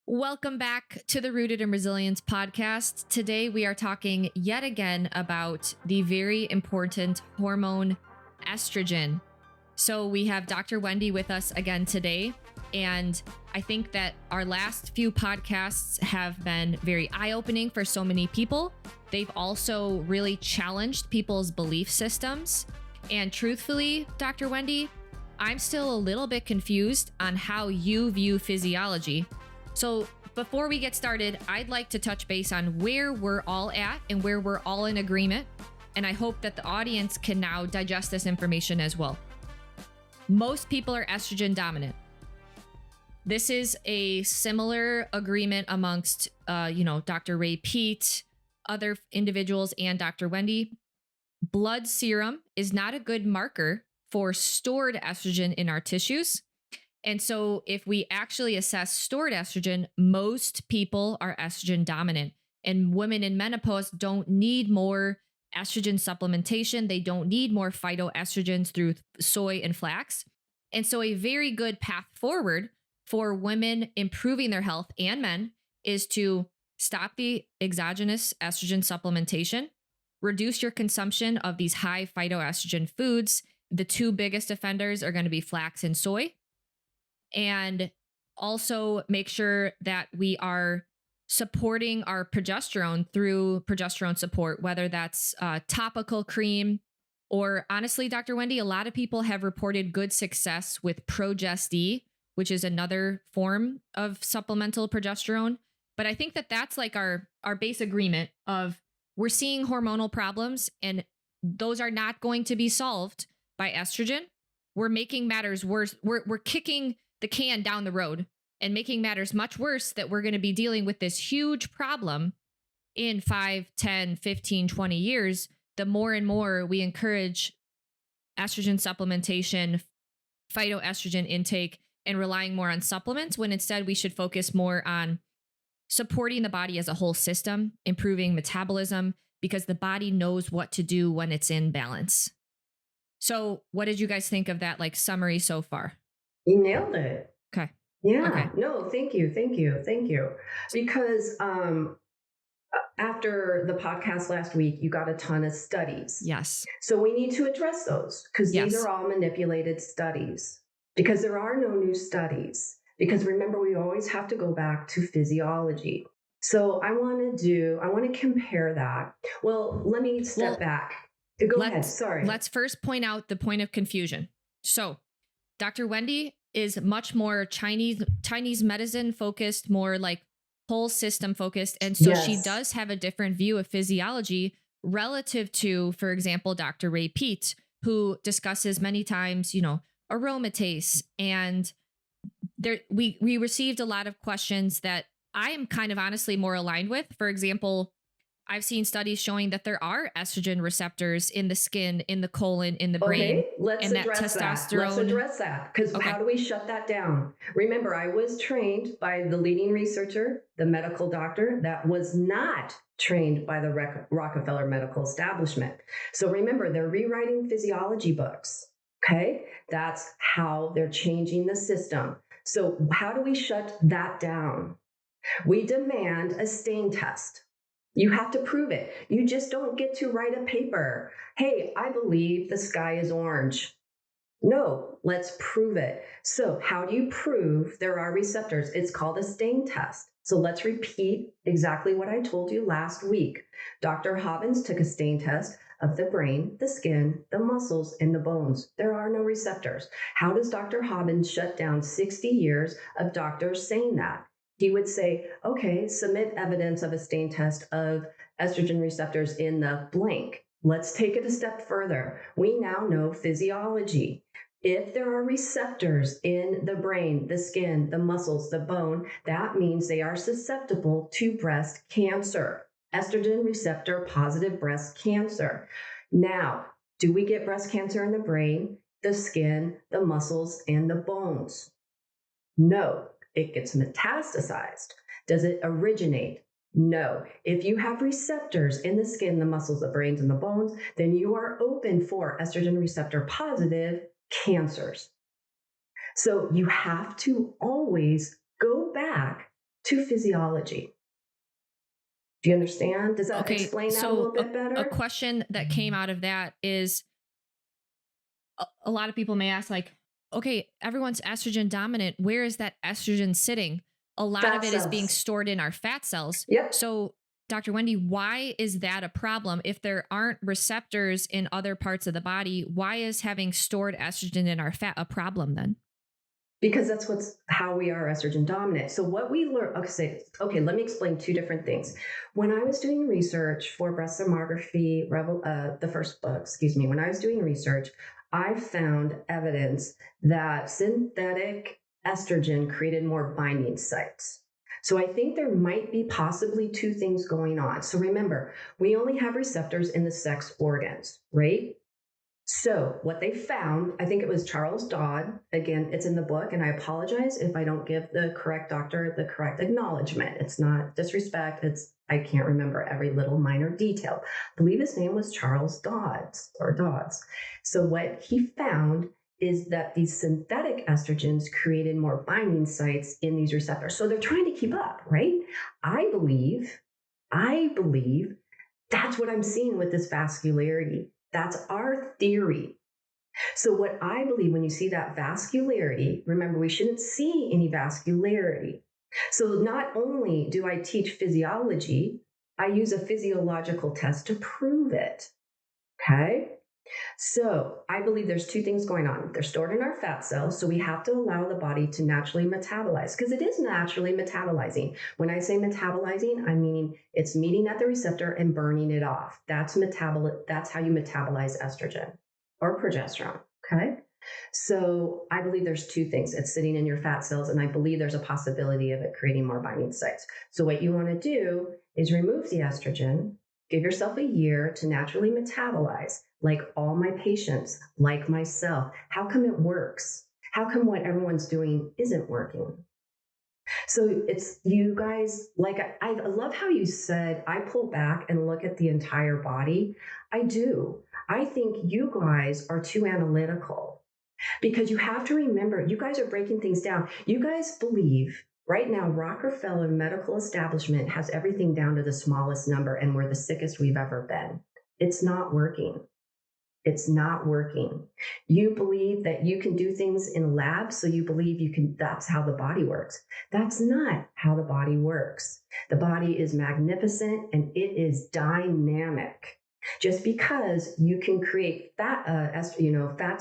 Welcome back to the Rooted in Resilience podcast. Today we are talking yet again about the very important hormone estrogen. So we have Dr. Wendy with us again today. And I think that our last few podcasts have been very eye-opening for so many people. They've also really challenged people's belief systems. And truthfully, Dr. Wendy, I'm still a little bit confused on how you view physiology. So before we get started, I'd like to touch base on where we're all at and where we're all in agreement. And I hope that the audience can now digest this information as well. Most people are estrogen dominant. This is a similar agreement amongst, Dr. Ray Peat, other individuals, and Dr. Wendy. Blood serum is not a good marker for stored estrogen in our tissues. And so if we actually assess stored estrogen, most people are estrogen dominant, and women in menopause don't need more estrogen supplementation. They don't need more phytoestrogens through soy and flax. And so a very good path forward for women improving their health and men is to stop the exogenous estrogen supplementation, reduce your consumption of these high phytoestrogen foods. The two biggest offenders are going to be flax and soy. And also make sure that we are supporting our progesterone through progesterone support, whether that's topical cream or honestly, Dr. Wendy, a lot of people have reported good success with Progesterone, which is another form of supplemental progesterone. But I think that that's like our base agreement of we're seeing hormonal problems and those are not going to be solved by estrogen. We're making matters worse. We're kicking the can down the road and making matters much worse that we're going to be dealing with this huge problem in 5, 10, 15, 20 years. The more and more we encourage estrogen supplementation, phytoestrogen intake, and relying more on supplements, when instead we should focus more on supporting the body as a whole system, improving metabolism, because the body knows what to do when it's in balance. So what did you guys think of that summary so far? You nailed it. Okay. Yeah. Okay. No, thank you. Because after the podcast last week, you got a ton of studies. Yes. So we need to address those because these are all manipulated studies, because there are no new studies. Because remember, we always have to go back to physiology. So I want to compare that. Well, let me step back. Go ahead. Sorry. Let's first point out the point of confusion. So Dr. Wendy is much more Chinese medicine focused, more like whole system focused. And so she does have a different view of physiology relative to, for example, Dr. Ray Peat, who discusses many times, aromatase. And there, we received a lot of questions that I am kind of honestly more aligned with. For example, I've seen studies showing that there are estrogen receptors in the skin, in the colon, in the brain. Okay, let's address that. Because how do we shut that down? Remember, I was trained by the leading researcher, the medical doctor, that was not trained by the Rockefeller medical establishment. So remember, they're rewriting physiology books. Okay, that's how they're changing the system. So how do we shut that down? We demand a stain test. You have to prove it. You just don't get to write a paper. Hey, I believe the sky is orange. No, let's prove it. So how do you prove there are receptors? It's called a stain test. So let's repeat exactly what I told you last week. Dr. Hobbins took a stain test of the brain, the skin, the muscles, and the bones. There are no receptors. How does Dr. Hobbins shut down 60 years of doctors saying that? He would say, okay, submit evidence of a stain test of estrogen receptors in the blank. Let's take it a step further. We now know physiology. If there are receptors in the brain, the skin, the muscles, the bone, that means they are susceptible to breast cancer. Estrogen receptor positive breast cancer. Now, do we get breast cancer in the brain, the skin, the muscles, and the bones? No. It gets metastasized. Does it originate? No. If you have receptors in the skin, the muscles, the brains, and the bones, then you are open for estrogen receptor positive cancers. So you have to always go back to physiology. Do you understand? Does that explain that a little bit better? A question that came out of that is a lot of people may ask, like, okay, everyone's estrogen dominant. Where is that estrogen sitting? A lot of it is being stored in our fat cells. Yep. So, Dr. Wendy, why is that a problem? If there aren't receptors in other parts of the body, why is having stored estrogen in our fat a problem then? Because that's how we are estrogen dominant. So what we learn, okay, let me explain two different things. When I was doing research for breast thermography, the first book, when I was doing research, I found evidence that synthetic estrogen created more binding sites. So I think there might be possibly two things going on. So remember, we only have receptors in the sex organs, right? So what they found, I think it was Charles Dodd, again, it's in the book, and I apologize if I don't give the correct doctor the correct acknowledgement. It's not disrespect, I can't remember every little minor detail. I believe his name was Charles Dodds. So what he found is that these synthetic estrogens created more binding sites in these receptors. So they're trying to keep up, right? I believe that's what I'm seeing with this vascularity. That's our theory. So what I believe, when you see that vascularity, remember, we shouldn't see any vascularity. So not only do I teach physiology, I use a physiological test to prove it. Okay? So I believe there's two things going on. They're stored in our fat cells, so we have to allow the body to naturally metabolize, because it is naturally metabolizing. When I say metabolizing, I mean it's meeting at the receptor and burning it off. That's how you metabolize estrogen or progesterone, okay? So I believe there's two things. It's sitting in your fat cells, and I believe there's a possibility of it creating more binding sites. So what you want to do is remove the estrogen, give yourself a year to naturally metabolize, like all my patients, like myself. How come it works? How come what everyone's doing isn't working? So it's you guys, like, I love how you said, I pull back and look at the entire body. I do. I think you guys are too analytical, because you have to remember, you guys are breaking things down. You guys believe right now Rockefeller medical establishment has everything down to the smallest number, and we're the sickest we've ever been. It's not working. It's not working. You believe that you can do things in labs, so you believe that's how the body works. That's not how the body works. The body is magnificent and it is dynamic. Just because you can create fat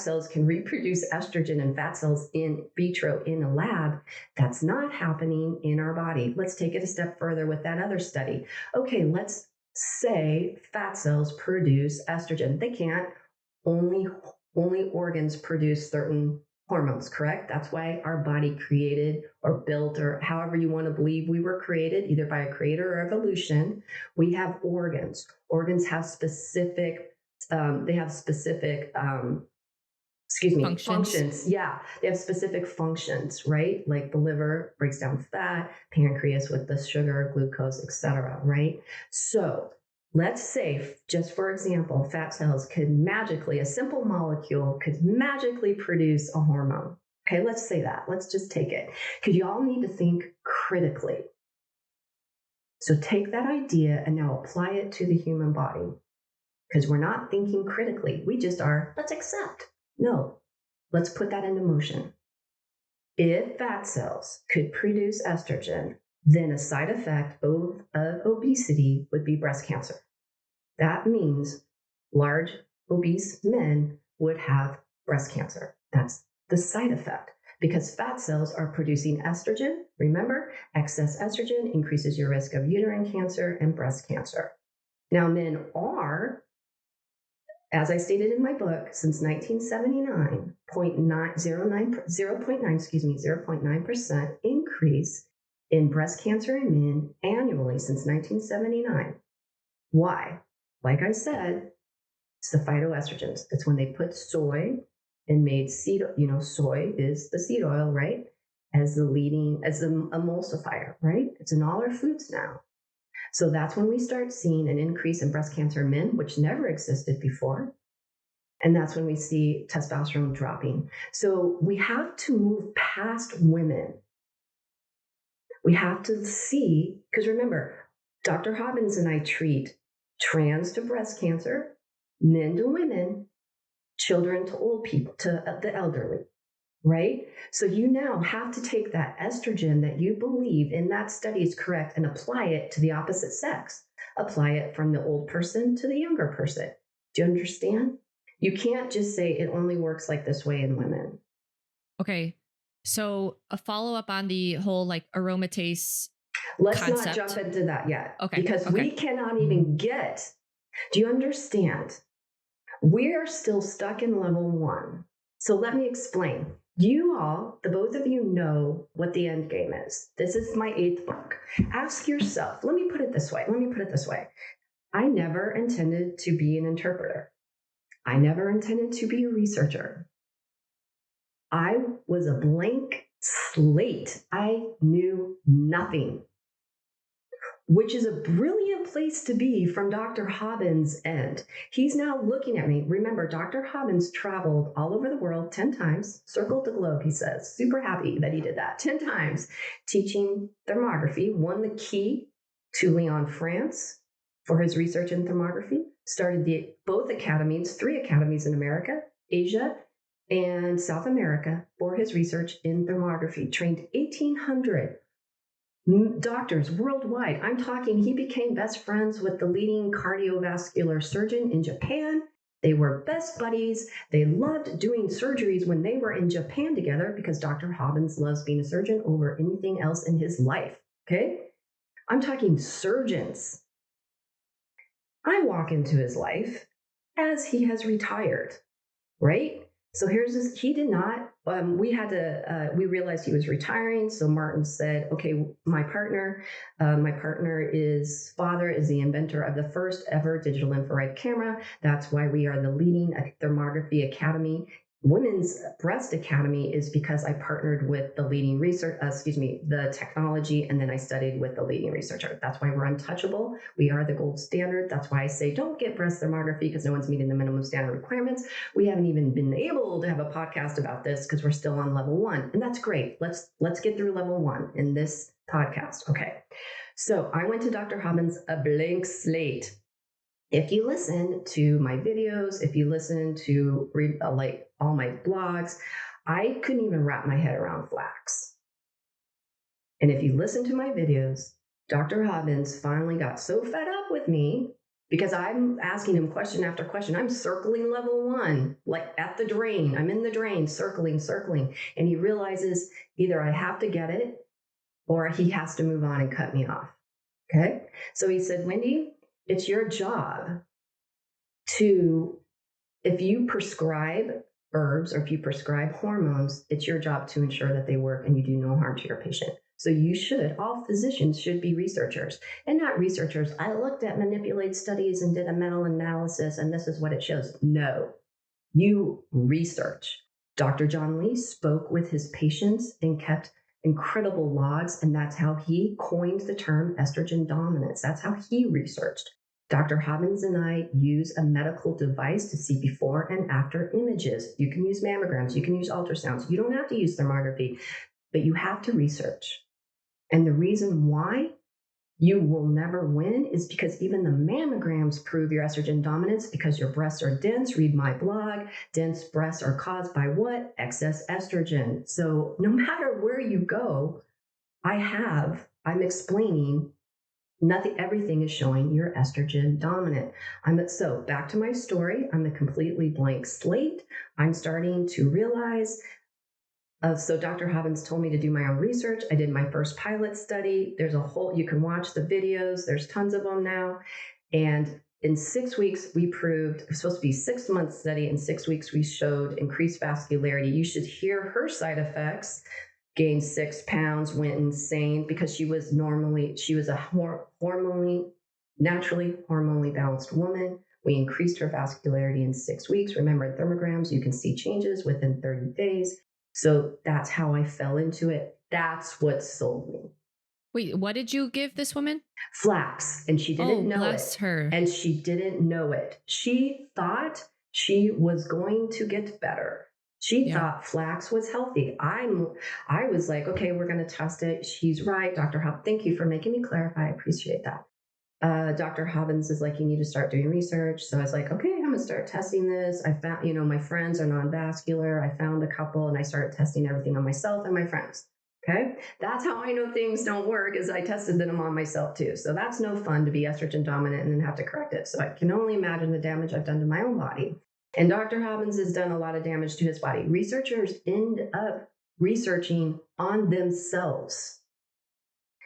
cells can reproduce estrogen and fat cells in vitro in a lab, that's not happening in our body. Let's take it a step further with that other study. Okay, let's say fat cells produce estrogen. They can't. Only organs produce certain hormones, correct? That's why our body created or built, or however you want to believe we were created, either by a creator or evolution. We have organs. Organs have specific, functions. Yeah, they have specific functions, right? Like the liver breaks down fat, pancreas with the sugar, glucose, etc., right? So let's say, just for example, fat cells a simple molecule could magically produce a hormone. Okay, let's say that. Let's just take it, because you all need to think critically. So take that idea and now apply it to the human body, because we're not thinking critically. We just are, let's accept. No, let's put that into motion. If fat cells could produce estrogen, then a side effect of obesity would be breast cancer. That means large, obese men would have breast cancer. That's the side effect, because fat cells are producing estrogen. Remember, excess estrogen increases your risk of uterine cancer and breast cancer. Now, men are, as I stated in my book, since 1979, 0.9% increase in breast cancer in men annually since 1979. Why? Like I said, it's the phytoestrogens. It's when they put soy and made seed, soy is the seed oil, right? As the emulsifier, right? It's in all our foods now. So that's when we start seeing an increase in breast cancer in men, which never existed before. And that's when we see testosterone dropping. So we have to move past women. We have to see, because remember, Dr. Hobbins and I treat trans to breast cancer, men to women, children to old people, to the elderly, right? So you now have to take that estrogen that you believe in that study is correct and apply it to the opposite sex. Apply it from the old person to the younger person. Do you understand? You can't just say it only works like this way in women. Okay. So a follow-up on the whole like aromatase Let's concept. not jump into that yet. Okay. Because we cannot even get, do you understand? We are still stuck in level 1. So let me explain. You all, the both of you know what the end game is. This is my 8th book. Ask yourself, let me put it this way. I never intended to be an interpreter. I never intended to be a researcher. I was a blank slate. I knew nothing, which is a brilliant place to be from Dr. Hobbins' end. He's now looking at me. Remember, Dr. Hobbins traveled all over the world 10 times, circled the globe, he says. Super happy that he did that 10 times, teaching thermography, won the key to Lyon, France for his research in thermography, started both academies, 3 academies in America, Asia, and South America for his research in thermography, trained 1,800 doctors worldwide. I'm talking, he became best friends with the leading cardiovascular surgeon in Japan. They were best buddies. They loved doing surgeries when they were in Japan together because Dr. Hobbins loves being a surgeon over anything else in his life. Okay? I'm talking surgeons. I walk into his life as he has retired, right? So here's this, he did not, we realized he was retiring. So Martin said, okay, my partner's father is the inventor of the first ever digital infrared camera. That's why we are the leading thermography academy. Women's Breast Academy is because I partnered with the leading the technology, and then I studied with the leading researcher. That's why we're untouchable. We are the gold standard. That's why I say don't get breast thermography because no one's meeting the minimum standard requirements. We haven't even been able to have a podcast about this because we're still on level 1, and that's great. Let's get through level 1 in this podcast. Okay. So I went to Dr. Hobbins, a blank slate. If you listen to my videos, if you listen to read like all my blogs, I couldn't even wrap my head around flax. And if you listen to my videos, Dr. Hobbins finally got so fed up with me because I'm asking him question after question. I'm circling level 1, like at the drain. I'm in the drain, circling. And he realizes either I have to get it or he has to move on and cut me off. Okay. So he said, Wendy, it's your job to, if you prescribe herbs or if you prescribe hormones, it's your job to ensure that they work and you do no harm to your patient. So all physicians should be researchers and not researchers. I looked at manipulated studies and did a meta-analysis and this is what it shows. No, you research. Dr. John Lee spoke with his patients and kept incredible logs, and that's how he coined the term estrogen dominance. That's how he researched. Dr. Hobbins and I use a medical device to see before and after images. You can use mammograms, you can use ultrasounds. You don't have to use thermography, but you have to research. And the reason why you will never win is because even the mammograms prove your estrogen dominance because your breasts are dense. Read my blog. Dense breasts are caused by what? Excess estrogen. So no matter where you go, I'm explaining everything is showing you're estrogen dominant. So back to my story. I'm a completely blank slate. I'm starting to realize so Dr. Hobbins told me to do my own research. I did my first pilot study. You can watch the videos. There's tons of them now. And in 6 weeks, we proved, it was supposed to be a 6-month study. In 6 weeks, we showed increased vascularity. You should hear her side effects. Gained 6 pounds, went insane because she was a naturally hormonally balanced woman. We increased her vascularity in 6 weeks. Remember, thermograms, you can see changes within 30 days. So that's how I fell into it. That's what sold me. Wait, what did you give this woman? Flax. And she didn't know it. Bless her. And she didn't know it. She thought she was going to get better. She thought flax was healthy. I was like, okay, we're going to test it. She's right. Dr. Hub, thank you for making me clarify. I appreciate that. Dr. Hobbins is like, you need to start doing research. So I was like, okay, I'm going to start testing this. I found, my friends are non-vascular. I found a couple and I started testing everything on myself and my friends. Okay. That's how I know things don't work, is I tested them on myself too. So that's no fun to be estrogen dominant and then have to correct it. So I can only imagine the damage I've done to my own body. And Dr. Hobbins has done a lot of damage to his body. Researchers end up researching on themselves.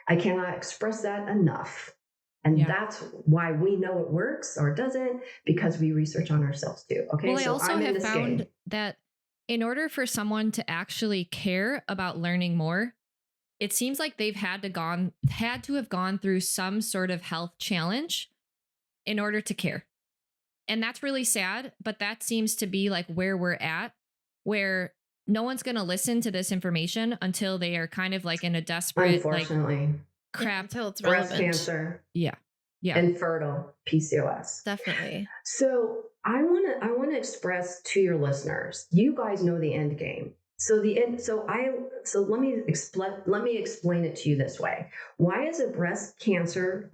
I cannot express that enough. And that's why we know it works or doesn't, because we research on ourselves too. Okay. Well, I also have found that in order for someone to actually care about learning more, it seems like they've had to have gone through some sort of health challenge in order to care. And that's really sad, but that seems to be like where we're at, where no one's going to listen to this information until they are kind of like in a desperate, unfortunately, crap, until it's breast relevant. cancer. Yeah. Infertile PCOS. Definitely. So I want to express to your listeners, you guys know the end game. So let me explain it to you this way. Why did a breast cancer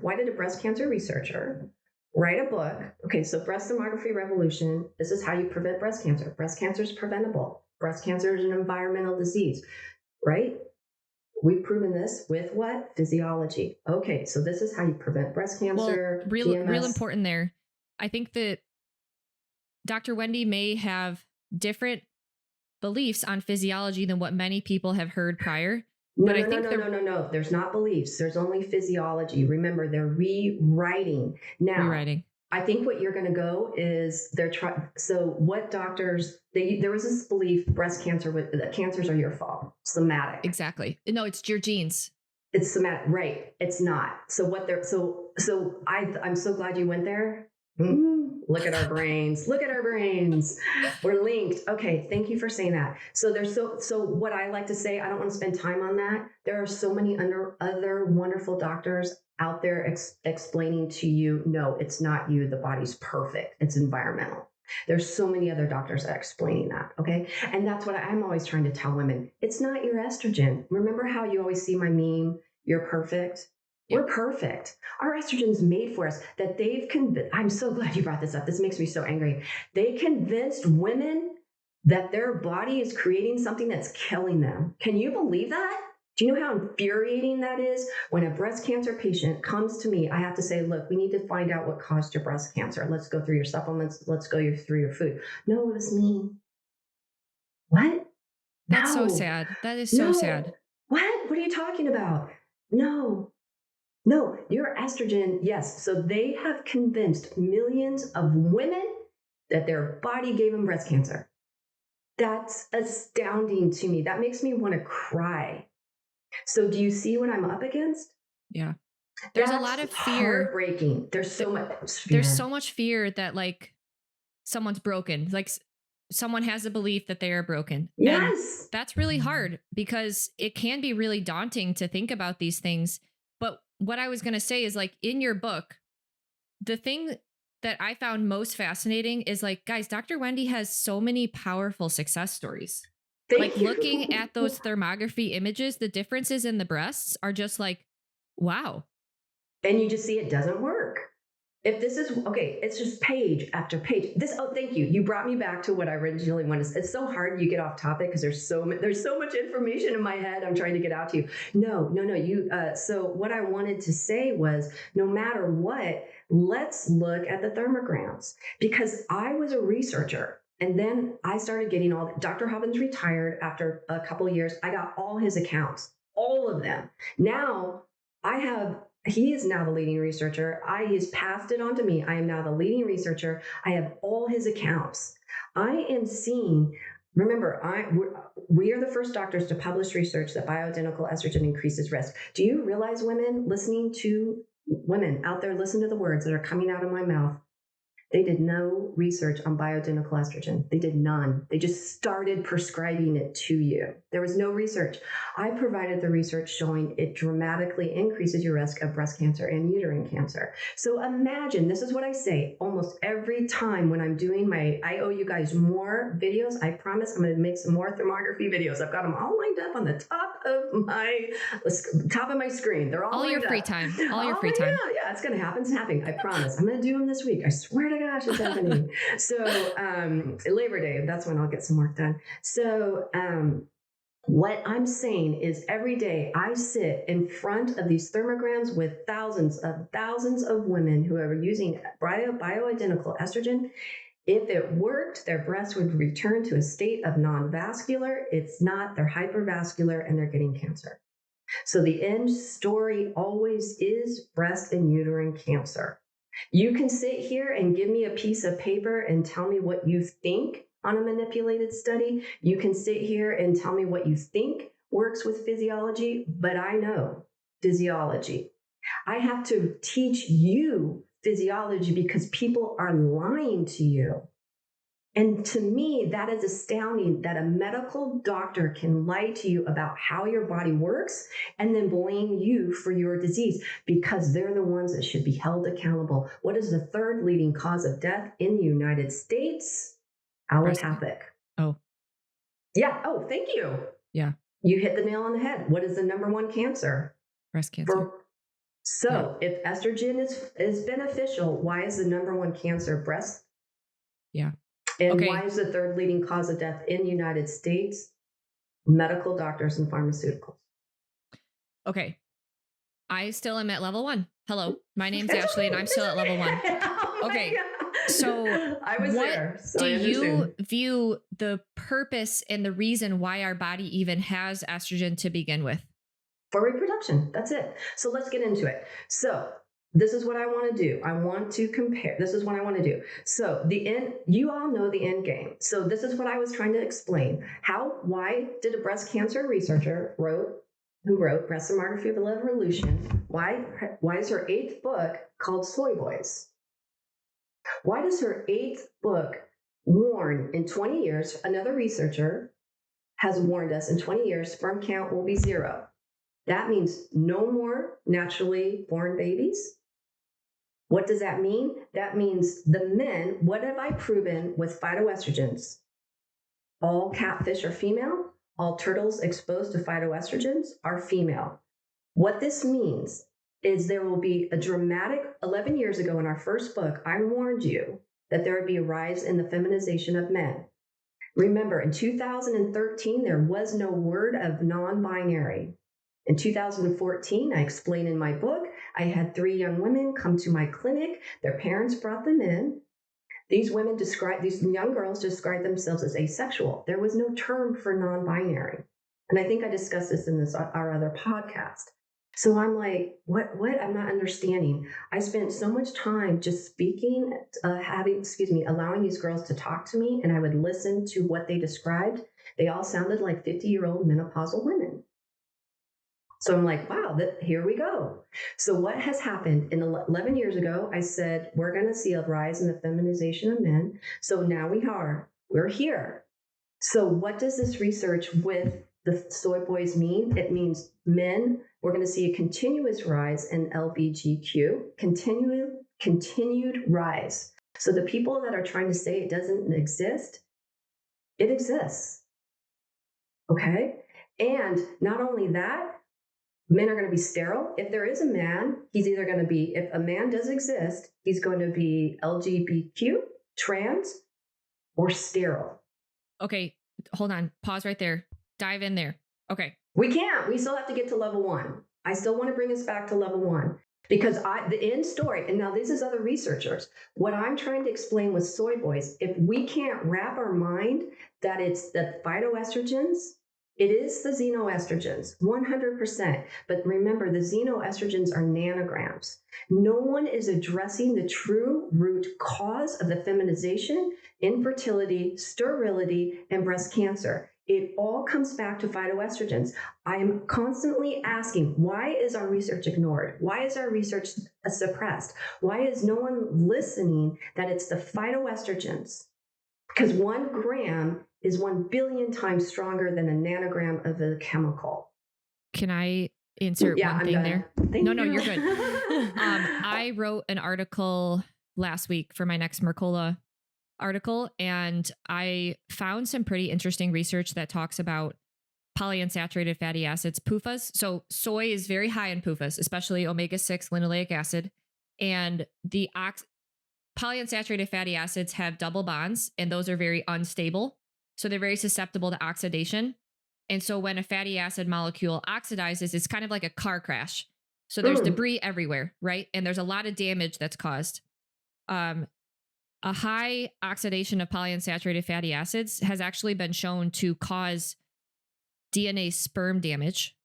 researcher write a book? Okay, so breast thermography revolution. This is how you prevent breast cancer. Breast cancer is preventable. Breast cancer is an environmental disease, right? We've proven this with what? Physiology. Okay, so this is how you prevent breast cancer. Well, real important there. I think that Dr. Wendy may have different beliefs on physiology than what many people have heard prior. No. There's not beliefs. There's only physiology. Remember, they're rewriting. I think what you're going to go is so what doctors, there was this belief breast cancer, that cancers are your fault. Somatic. Exactly. No, it's your genes. It's somatic. Right. It's not. So I'm so glad you went there. Look at our brains. We're linked. Okay. Thank you for saying that. So what I like to say, I don't want to spend time on that. There are so many other wonderful doctors out there explaining to you, no, it's not you. The body's perfect. It's environmental. There's so many other doctors that are explaining that. Okay. And that's what I'm always trying to tell women. It's not your estrogen. Remember how you always see my meme? You're perfect. Yeah. We're perfect. Our estrogen's made for us. That I'm so glad you brought this up. This makes me so angry. They convinced women that their body is creating something that's killing them. Can you believe that? Do you know how infuriating that is? When a breast cancer patient comes to me, I have to say, look, we need to find out what caused your breast cancer. Let's go through your supplements. Let's go through your food. No, it was me. What? That's so sad. That is so sad. What? What are you talking about? No, your estrogen. Yes. So they have convinced millions of women that their body gave them breast cancer. That's astounding to me. That makes me want to cry. So do you see what I'm up against? Yeah. There's a lot of fear. Heartbreaking. There's so much fear. There's so much fear that like someone's broken. Like someone has a belief that they are broken. Yes. And that's really hard because it can be really daunting to think about these things. But what I was going to say is like in your book, the thing that I found most fascinating is like, guys, Dr. Wendy has so many powerful success stories. Thank you. Looking at those thermography images, the differences in the breasts are just like, wow. And you just see it doesn't work. If this is, okay, it's just page after page. Thank you. You brought me back to what I originally wanted. It's so hard you get off topic because there's so much information in my head I'm trying to get out to you. No. So what I wanted to say was, no matter what, let's look at the thermograms, because I was a researcher. And then I started getting Dr. Hobbins retired after a couple of years. I got all his accounts, all of them. Now he is now the leading researcher. He's passed it on to me. I am now the leading researcher. I have all his accounts. I am seeing, remember, we are the first doctors to publish research that bioidentical estrogen increases risk. Do you realize, women out there, listen to the words that are coming out of my mouth? They did no research on bioidentical estrogen. They did none. They just started prescribing it to you. There was no research. I provided the research showing it dramatically increases your risk of breast cancer and uterine cancer. So imagine, this is what I say almost every time when I'm doing I owe you guys more videos. I promise I'm going to make some more thermography videos. I've got them all lined up on the top of my screen. They're all your free time. All your free time. Yeah, it's going to happen. It's happening. I promise. I'm going to do them this week. I swear to gosh, it's happening. So Labor Day, that's when I'll get some work done. So what I'm saying is every day I sit in front of these thermograms with thousands of women who are using bioidentical estrogen. If it worked, their breasts would return to a state of non-vascular. It's not, they're hypervascular and they're getting cancer. So the end story always is breast and uterine cancer. You can sit here and give me a piece of paper and tell me what you think on a manipulated study. You can sit here and tell me what you think works with physiology, but I know physiology. I have to teach you physiology because people are lying to you. And to me, that is astounding that a medical doctor can lie to you about how your body works and then blame you for your disease because they're the ones that should be held accountable. What is the third leading cause of death in the United States? Allopathic. Oh. Yeah. Oh, thank you. Yeah. You hit the nail on the head. What is the number one cancer? Breast cancer. If estrogen is beneficial, why is the number one cancer breast? Yeah. And why is the third leading cause of death in the United States? Medical doctors and pharmaceuticals. Okay. I still am at level 1. Hello, my name's Ashley and I'm still at level 1. Okay. So I was there. So do you view the purpose and the reason why our body even has estrogen to begin with? For reproduction. That's it. So let's get into it. So this is what I want to do. I want to compare. This is what I want to do. So you all know the end game. So this is what I was trying to explain. Why did a breast cancer researcher who wrote Breast Thermography of the Evolution, why is her 8th book called Soy Boys? Why does her 8th book warn in 20 years, another researcher has warned us in 20 years, sperm count will be 0. That means no more naturally born babies. What does that mean? That means the men, what have I proven with phytoestrogens? All catfish are female. All turtles exposed to phytoestrogens are female. What this means is there will be a dramatic, 11 years ago in our first book, I warned you that there would be a rise in the feminization of men. Remember, in 2013, there was no word of non-binary. In 2014, I explain in my book, I had 3 young women come to my clinic. Their parents brought them in. These young girls described themselves as asexual. There was no term for non-binary. And I think I discussed this in our other podcast. So I'm like, what? I'm not understanding. I spent so much time just speaking, allowing these girls to talk to me, and I would listen to what they described. They all sounded like 50-year-old menopausal women. So I'm like, wow, here we go. So what has happened? 11 years ago, I said, we're going to see a rise in the feminization of men. So now we're here. So what does this research with the soy boys mean? It means men, we're going to see a continuous rise in LGBTQ, continued rise. So the people that are trying to say it doesn't exist, it exists. Okay? And not only that, men are going to be sterile. If there is a man, he's either going to be, if a man does exist, he's going to be LGBTQ, trans, or sterile. Okay, hold on. Pause right there. Dive in there. Okay. We can't. We still have to get to level 1. I still want to bring us back to level 1 because the end story, and now this is other researchers, what I'm trying to explain with soy boys, if we can't wrap our mind that it's the phytoestrogens, it is the xenoestrogens, 100%. But remember, the xenoestrogens are nanograms. No one is addressing the true root cause of the feminization, infertility, sterility, and breast cancer. It all comes back to phytoestrogens. I am constantly asking, why is our research ignored? Why is our research suppressed? Why is no one listening that it's the phytoestrogens? Because 1 gram is 1 billion times stronger than a nanogram of a chemical. Can I insert one thing there? No, you're good. I wrote an article last week for my next Mercola article, and I found some pretty interesting research that talks about polyunsaturated fatty acids, PUFAs. So soy is very high in PUFAs, especially omega-6 linoleic acid. And the polyunsaturated fatty acids have double bonds, and those are very unstable. So they're very susceptible to oxidation. And so when a fatty acid molecule oxidizes, it's kind of like a car crash. So there's debris everywhere, right? And there's a lot of damage that's caused. A high oxidation of polyunsaturated fatty acids has actually been shown to cause DNA sperm damage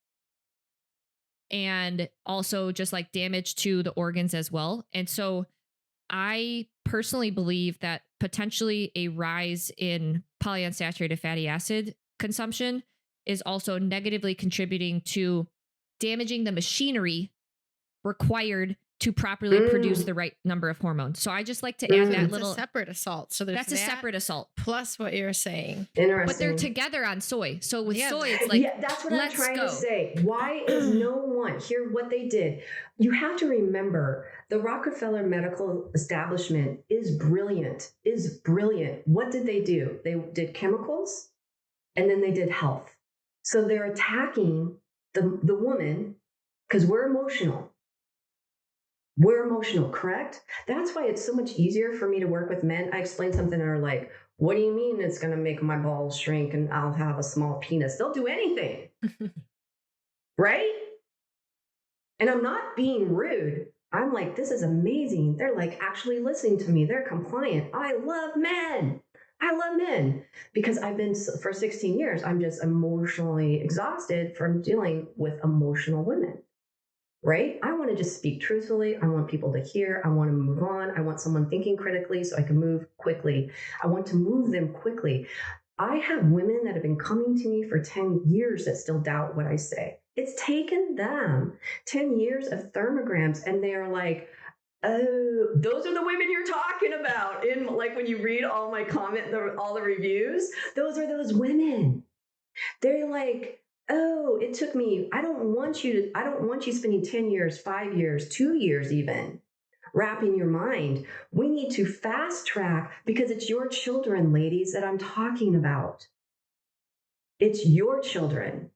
and also just like damage to the organs as well. And so I personally believe that potentially a rise in polyunsaturated fatty acid consumption is also negatively contributing to damaging the machinery required to properly produce the right number of hormones. So I just like to add that little... That's a separate assault. So that's a separate assault. Plus what you're saying. Interesting. But they're together on soy. So with soy, it's like, that's what I'm trying to say. Why is no one... Here, what they did. You have to remember, the Rockefeller medical establishment is brilliant. What did they do? They did chemicals, and then they did health. So they're attacking the woman because we're emotional. We're emotional, correct? That's why it's so much easier for me to work with men. I explain something and they're like, what do you mean it's going to make my balls shrink and I'll have a small penis? They'll do anything. Right? And I'm not being rude. I'm like, this is amazing. They're like actually listening to me. They're compliant. I love men. Because I've been, for 16 years, I'm just emotionally exhausted from dealing with emotional women. Right? I want to just speak truthfully. I want people to hear. I want to move on. I want someone thinking critically so I can move quickly. I want to move them quickly. I have women that have been coming to me for 10 years that still doubt what I say. It's taken them 10 years of thermograms, and they are like, oh, those are the women you're talking about. In like when you read all my all the reviews, those are those women. They're like, oh, it took me, I don't want you spending 10 years, 5 years, 2 years even, wrapping your mind. We need to fast track because it's your children, ladies, that I'm talking about. It's your children.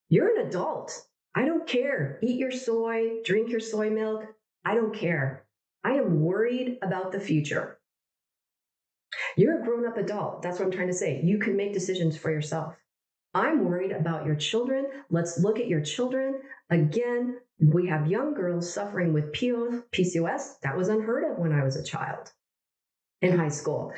You're an adult. I don't care. Eat your soy, drink your soy milk. I don't care. I am worried about the future. You're a grown-up adult. That's what I'm trying to say. You can make decisions for yourself. I'm worried about your children. Let's look at your children. Again, we have young girls suffering with PCOS. That was unheard of when I was a child in high school.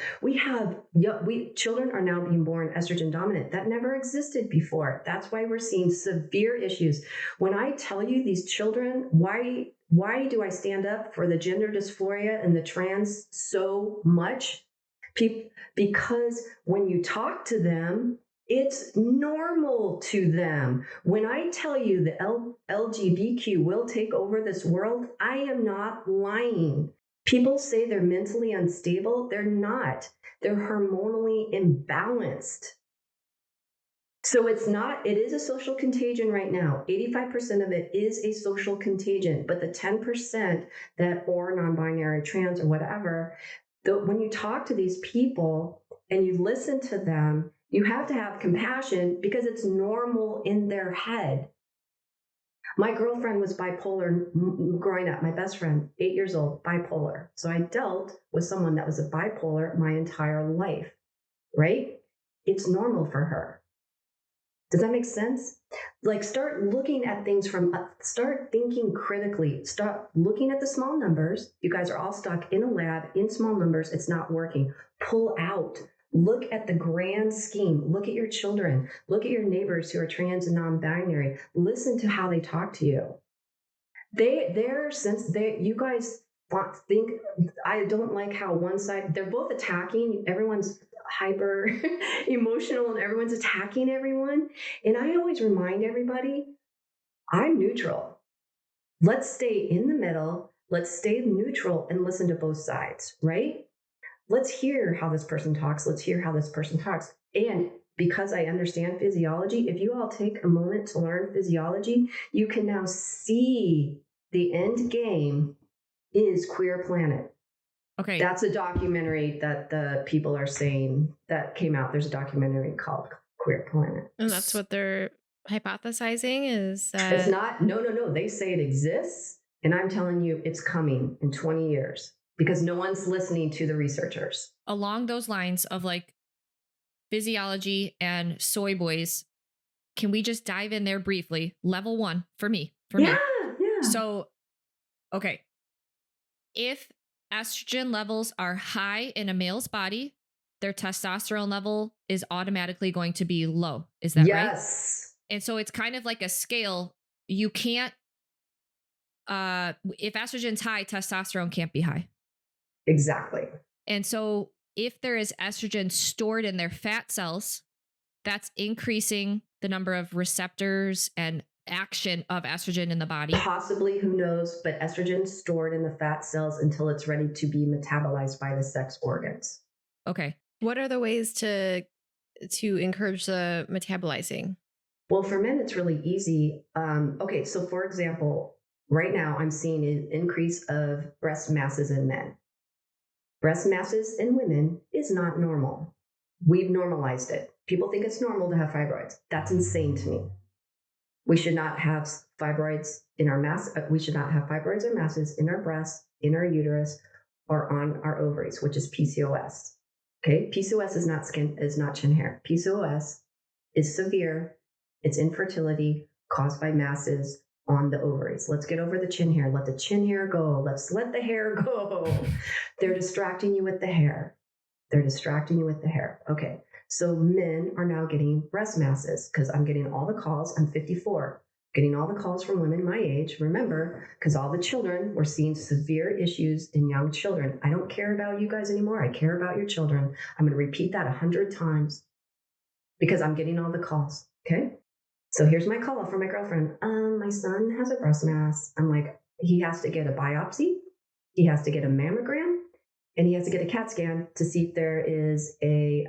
Children are now being born estrogen dominant. That never existed before. That's why we're seeing severe issues. When I tell you these children, why do I stand up for the gender dysphoria and the trans so much? Because when you talk to them, it's normal to them. When I tell you the LGBTQ will take over this world, I am not lying. People say they're mentally unstable. They're not. They're hormonally imbalanced. So it is a social contagion right now. 85% of it is a social contagion, but the 10% that are non-binary, trans, or whatever, when you talk to these people and you listen to them, you have to have compassion because it's normal in their head. My girlfriend was bipolar growing up. My best friend, 8 years old, bipolar. So I dealt with someone that was a bipolar my entire life, right? It's normal for her. Does that make sense? Like, start looking at things start thinking critically. Start looking at the small numbers. You guys are all stuck in a lab in small numbers. It's not working. Pull out. Look at the grand scheme. Look at your children. Look at your neighbors who are trans and non-binary. Listen to how they talk to you. You guys I don't like how one side, they're both attacking. Everyone's hyper emotional and everyone's attacking everyone. And I always remind everybody, I'm neutral. Let's stay in the middle. Let's stay neutral and listen to both sides, right? Let's hear how this person talks. Let's hear how this person talks. And because I understand physiology, if you all take a moment to learn physiology, you can now see the end game is Queer Planet. Okay. That's a documentary that the people are saying that came out. There's a documentary called Queer Planet. And that's what they're hypothesizing is that... It's not, no. They say it exists. And I'm telling you, it's coming in 20 years because no one's listening to the researchers. Along those lines of like physiology and soy boys, can we just dive in there briefly? Level 1 for me. Yeah. So, okay. If estrogen levels are high in a male's body, their testosterone level is automatically going to be low. Is that right? Yes. And so it's kind of like a scale. You can't, if estrogen's high, testosterone can't be high. Exactly. And so if there is estrogen stored in their fat cells, that's increasing the number of receptors and action of estrogen in the body. Possibly, who knows, but estrogen stored in the fat cells until it's ready to be metabolized by the sex organs. Okay. What are the ways to encourage the metabolizing? Well, for men, it's really easy. Okay, so for example, right now I'm seeing an increase of breast masses in men. Breast masses in women is not normal. We've normalized it. People think it's normal to have fibroids. That's insane to me. We should not have fibroids in our we should not have fibroids or masses in our breasts, in our uterus, or on our ovaries, which is PCOS. Okay, PCOS is not chin hair. PCOS is severe. It's infertility caused by masses on the ovaries. Let's get over the chin hair. Let the chin hair go. Let's let the hair go. They're distracting you with the hair. Okay. So men are now getting breast masses because I'm getting all the calls. I'm 54, getting all the calls from women my age. Remember, because all the children, we're seeing severe issues in young children. I don't care about you guys anymore. I care about your children. I'm going to repeat that 100 times because I'm getting all the calls. Okay. So here's my call from my girlfriend. My son has a breast mass. I'm like, he has to get a biopsy. He has to get a mammogram. And he has to get a CAT scan to see if there is a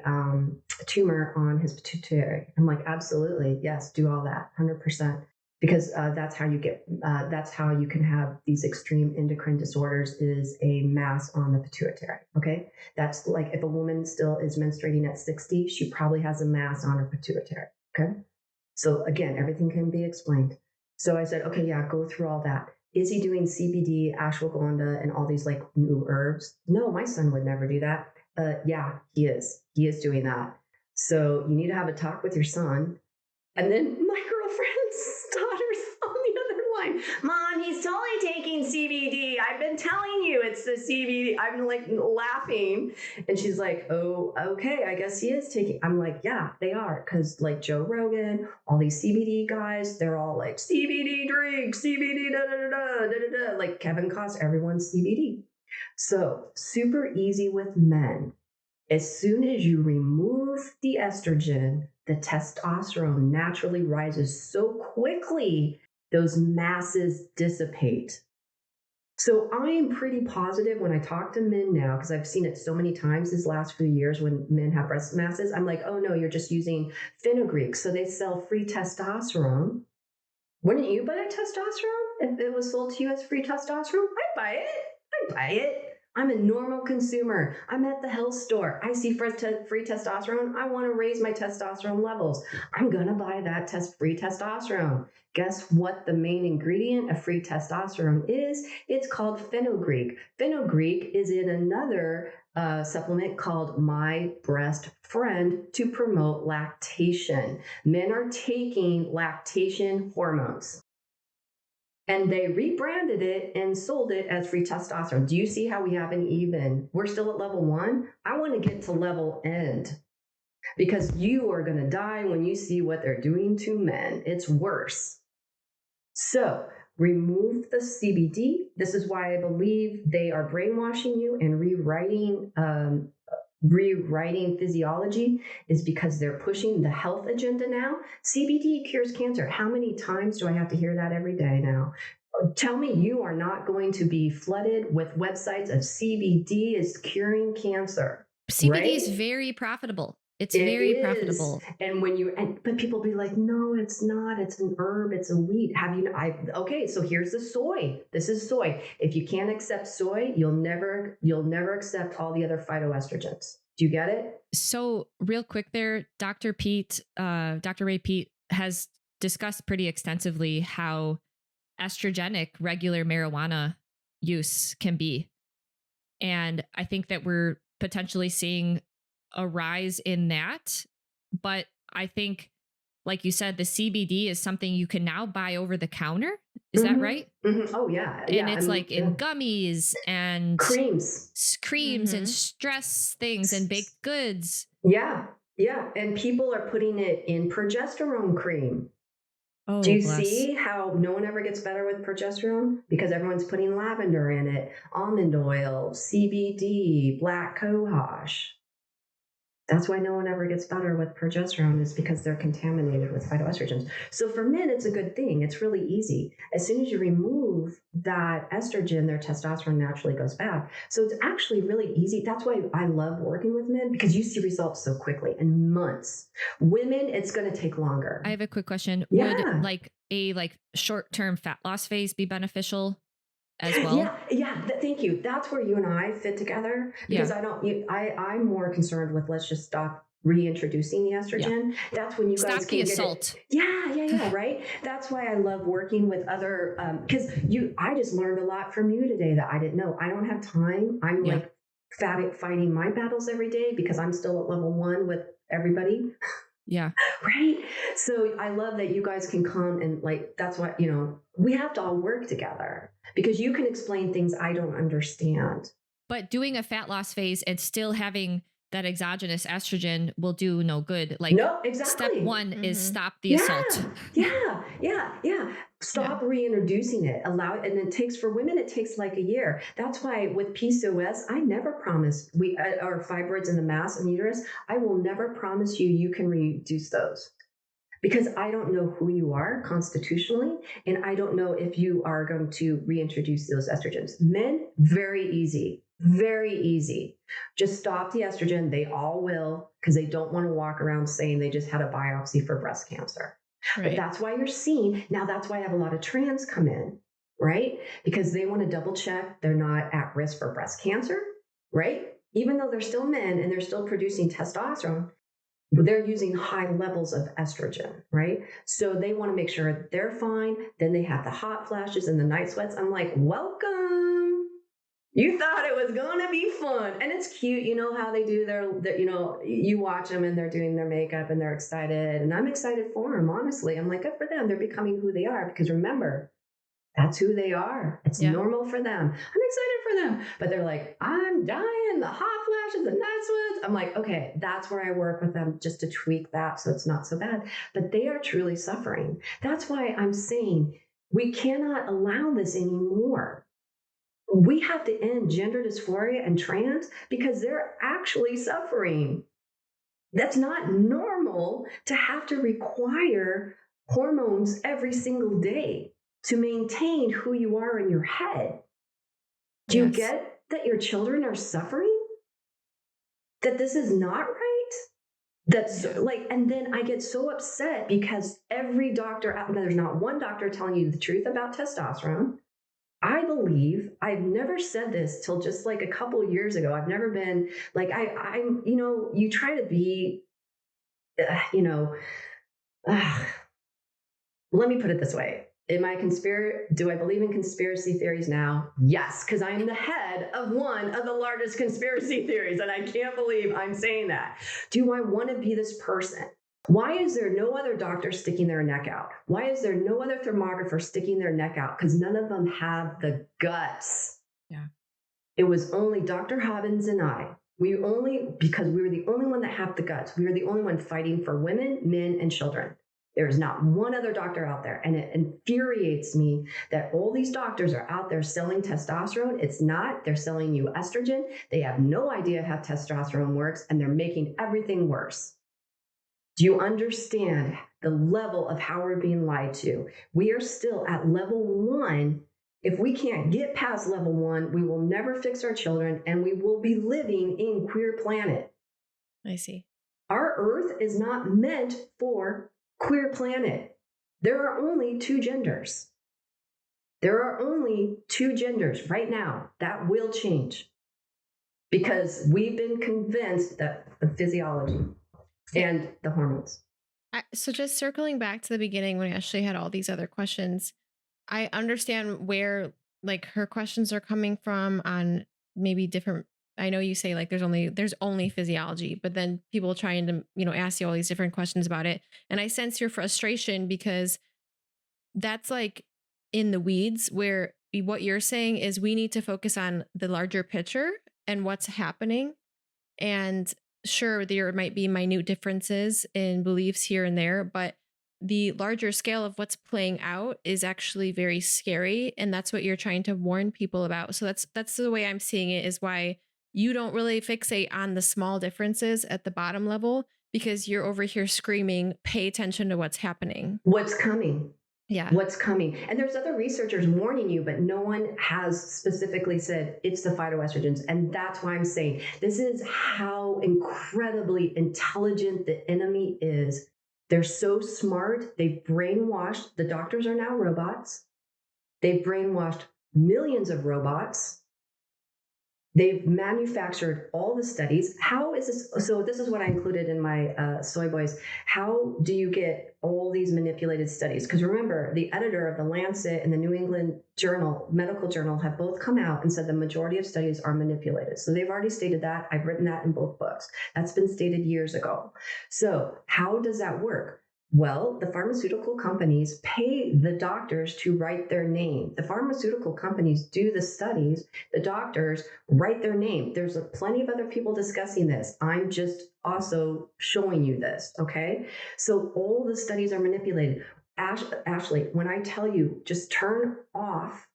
tumor on his pituitary. I'm like, absolutely, yes, do all that, 100%, because that's how you can have these extreme endocrine disorders is a mass on the pituitary. Okay, that's like if a woman still is menstruating at 60, she probably has a mass on her pituitary. Okay, so again, everything can be explained. So I said, okay, yeah, go through all that. Is he doing CBD, ashwagandha, and all these like new herbs? No, my son would never do that. Yeah, he is. He is doing that. So you need to have a talk with your son. And then my girlfriend's daughter's on the other line. Mom, he's totally taking CBD. I've been telling you it's the CBD. I'm like laughing. And she's like, oh, okay, I guess he is taking. I'm like, yeah, they are. Because like Joe Rogan, all these CBD guys, they're all like CBD drink, CBD da-da-da-da. Like Kevin Costner, everyone's CBD. So super easy with men. As soon as you remove the estrogen, the testosterone naturally rises so quickly, those masses dissipate. So I am pretty positive when I talk to men now, because I've seen it so many times these last few years when men have breast masses, I'm like, oh no, you're just using fenugreek. So they sell free testosterone. Wouldn't you buy testosterone if it was sold to you as free testosterone? I'd buy it. I'm a normal consumer. I'm at the health store. I see free testosterone. I want to raise my testosterone levels. I'm going to buy that free testosterone. Guess what the main ingredient of free testosterone is? It's called fenugreek. Fenugreek is in another supplement called My Breast Friend to promote lactation. Men are taking lactation hormones. And they rebranded it and sold it as free testosterone. Do you see how we haven't even? We're still at level 1. I want to get to level end because you are going to die when you see what they're doing to men. It's worse. So remove the CBD, This is why I believe they are brainwashing you and rewriting physiology, is because they're pushing the health agenda now. CBD cures cancer. How many times do I have to hear that every day now? Tell me you are not going to be flooded with websites of CBD is curing cancer. CBD right? is very profitable. It's very profitable. And but people be like, no, it's not. It's an herb. It's a weed. Okay, so here's the soy. This is soy. If you can't accept soy, you'll never accept all the other phytoestrogens. Do you get it? So real quick there, Dr. Ray Peat has discussed pretty extensively how estrogenic regular marijuana use can be. And I think that we're potentially seeing a rise in that. But I think, like you said, the CBD is something you can now buy over the counter. Is that right? Mm-hmm. Oh, yeah. And it's like in gummies and creams and stress things and baked goods. Yeah. Yeah. And people are putting it in progesterone cream. Oh, do you see how no one ever gets better with progesterone? Because everyone's putting lavender in it, almond oil, CBD, black cohosh. That's why no one ever gets better with progesterone, is because they're contaminated with phytoestrogens. So for men, it's a good thing. It's really easy. As soon as you remove that estrogen, their testosterone naturally goes back. So it's actually really easy. That's why I love working with men, because you see results so quickly in months. Women, it's going to take longer. I have a quick question. Yeah. Would a short-term fat loss phase be beneficial as well? Yeah. Thank you. That's where you and I fit together, because I'm more concerned with, let's just stop reintroducing the estrogen. Yeah. That's when you stop guys can the assault. Yeah. Right. That's why I love working with other, because I just learned a lot from you today that I didn't know. I don't have time. I'm fighting my battles every day because I'm still at level 1 with everybody. Yeah. Right. So I love that you guys can come and that's what, we have to all work together, because you can explain things I don't understand. But doing a fat loss phase and still having that exogenous estrogen will do no good. No, exactly. Step 1 is stop the assault. Yeah. Stop reintroducing it. Allow it. And it takes, for women, it takes like a year. That's why with PCOS, I never promise or fibroids in the mass and uterus, I will never promise you can reduce those. Because I don't know who you are constitutionally, and I don't know if you are going to reintroduce those estrogens. Men, very easy. Very easy. Just stop the estrogen. They all will, because they don't want to walk around saying they just had a biopsy for breast cancer. Right. But that's why you're seeing, now that's why I have a lot of trans come in, right? Because they want to double check they're not at risk for breast cancer, right? Even though they're still men and they're still producing testosterone, they're using high levels of estrogen, right? So they want to make sure they're fine. Then they have the hot flashes and the night sweats. I'm like, welcome. You thought it was going to be fun. And it's cute. You know how they do you watch them and they're doing their makeup and they're excited. And I'm excited for them, honestly. I'm like, good for them. They're becoming who they are, because remember, that's who they are. It's normal for them. I'm excited for them. But they're like, I'm dying, the hot flashes, the night sweats. I'm like, okay, that's where I work with them, just to tweak that so it's not so bad. But they are truly suffering. That's why I'm saying we cannot allow this anymore. We have to end gender dysphoria and trans, because they're actually suffering. That's not normal to have to require hormones every single day to maintain who you are in your head. Do you get that your children are suffering? That this is not right? That's and then I get so upset because every doctor, there's not one doctor telling you the truth about testosterone. I believe, I've never said this till just a couple of years ago. I've never been I'm, you try to be, let me put it this way. Do I believe in conspiracy theories now? Yes, because I am the head of one of the largest conspiracy theories, and I can't believe I'm saying that. Do I want to be this person? Why is there no other doctor sticking their neck out? Why is there no other thermographer sticking their neck out? Because none of them have the guts. Yeah. It was only Dr. Hobbins and I. Because we were the only one that had the guts. We were the only one fighting for women, men, and children. There's not one other doctor out there. And it infuriates me that all these doctors are out there selling testosterone. It's not. They're selling you estrogen. They have no idea how testosterone works, and they're making everything worse. Do you understand the level of how we're being lied to? We are still at level 1. If we can't get past level 1, we will never fix our children, and we will be living in queer planet. I see. Our earth is not meant for queer planet. There are only 2 genders. There are only 2 genders right now. That will change because we've been convinced that the physiology and the hormones. So just circling back to the beginning when Ashley had all these other questions, I understand where like her questions are coming from on maybe different. I know you say like there's only physiology, but then people trying to, ask you all these different questions about it. And I sense your frustration because that's like in the weeds, where what you're saying is we need to focus on the larger picture and what's happening. And sure, there might be minute differences in beliefs here and there, but the larger scale of what's playing out is actually very scary. And that's what you're trying to warn people about. So that's the way I'm seeing it, is why you don't really fixate on the small differences at the bottom level, because you're over here screaming, pay attention to what's happening. What's coming. Yeah. What's coming. And there's other researchers warning you, but no one has specifically said it's the phytoestrogens. And that's why I'm saying this is how incredibly intelligent the enemy is. They're so smart. They've brainwashed. The doctors are now robots. They've brainwashed millions of robots. They've manufactured all the studies. How is this? So this is what I included in my Soy Boys. How do you get all these manipulated studies? Because remember, the editor of the Lancet and the New England Medical Journal have both come out and said the majority of studies are manipulated. So they've already stated that. I've written that in both books. That's been stated years ago. So how does that work? Well, the pharmaceutical companies pay the doctors to write their name. The pharmaceutical companies do the studies. The doctors write their name. There's plenty of other people discussing this. I'm just also showing you this, okay? So all the studies are manipulated. Ashley, when I tell you, just turn off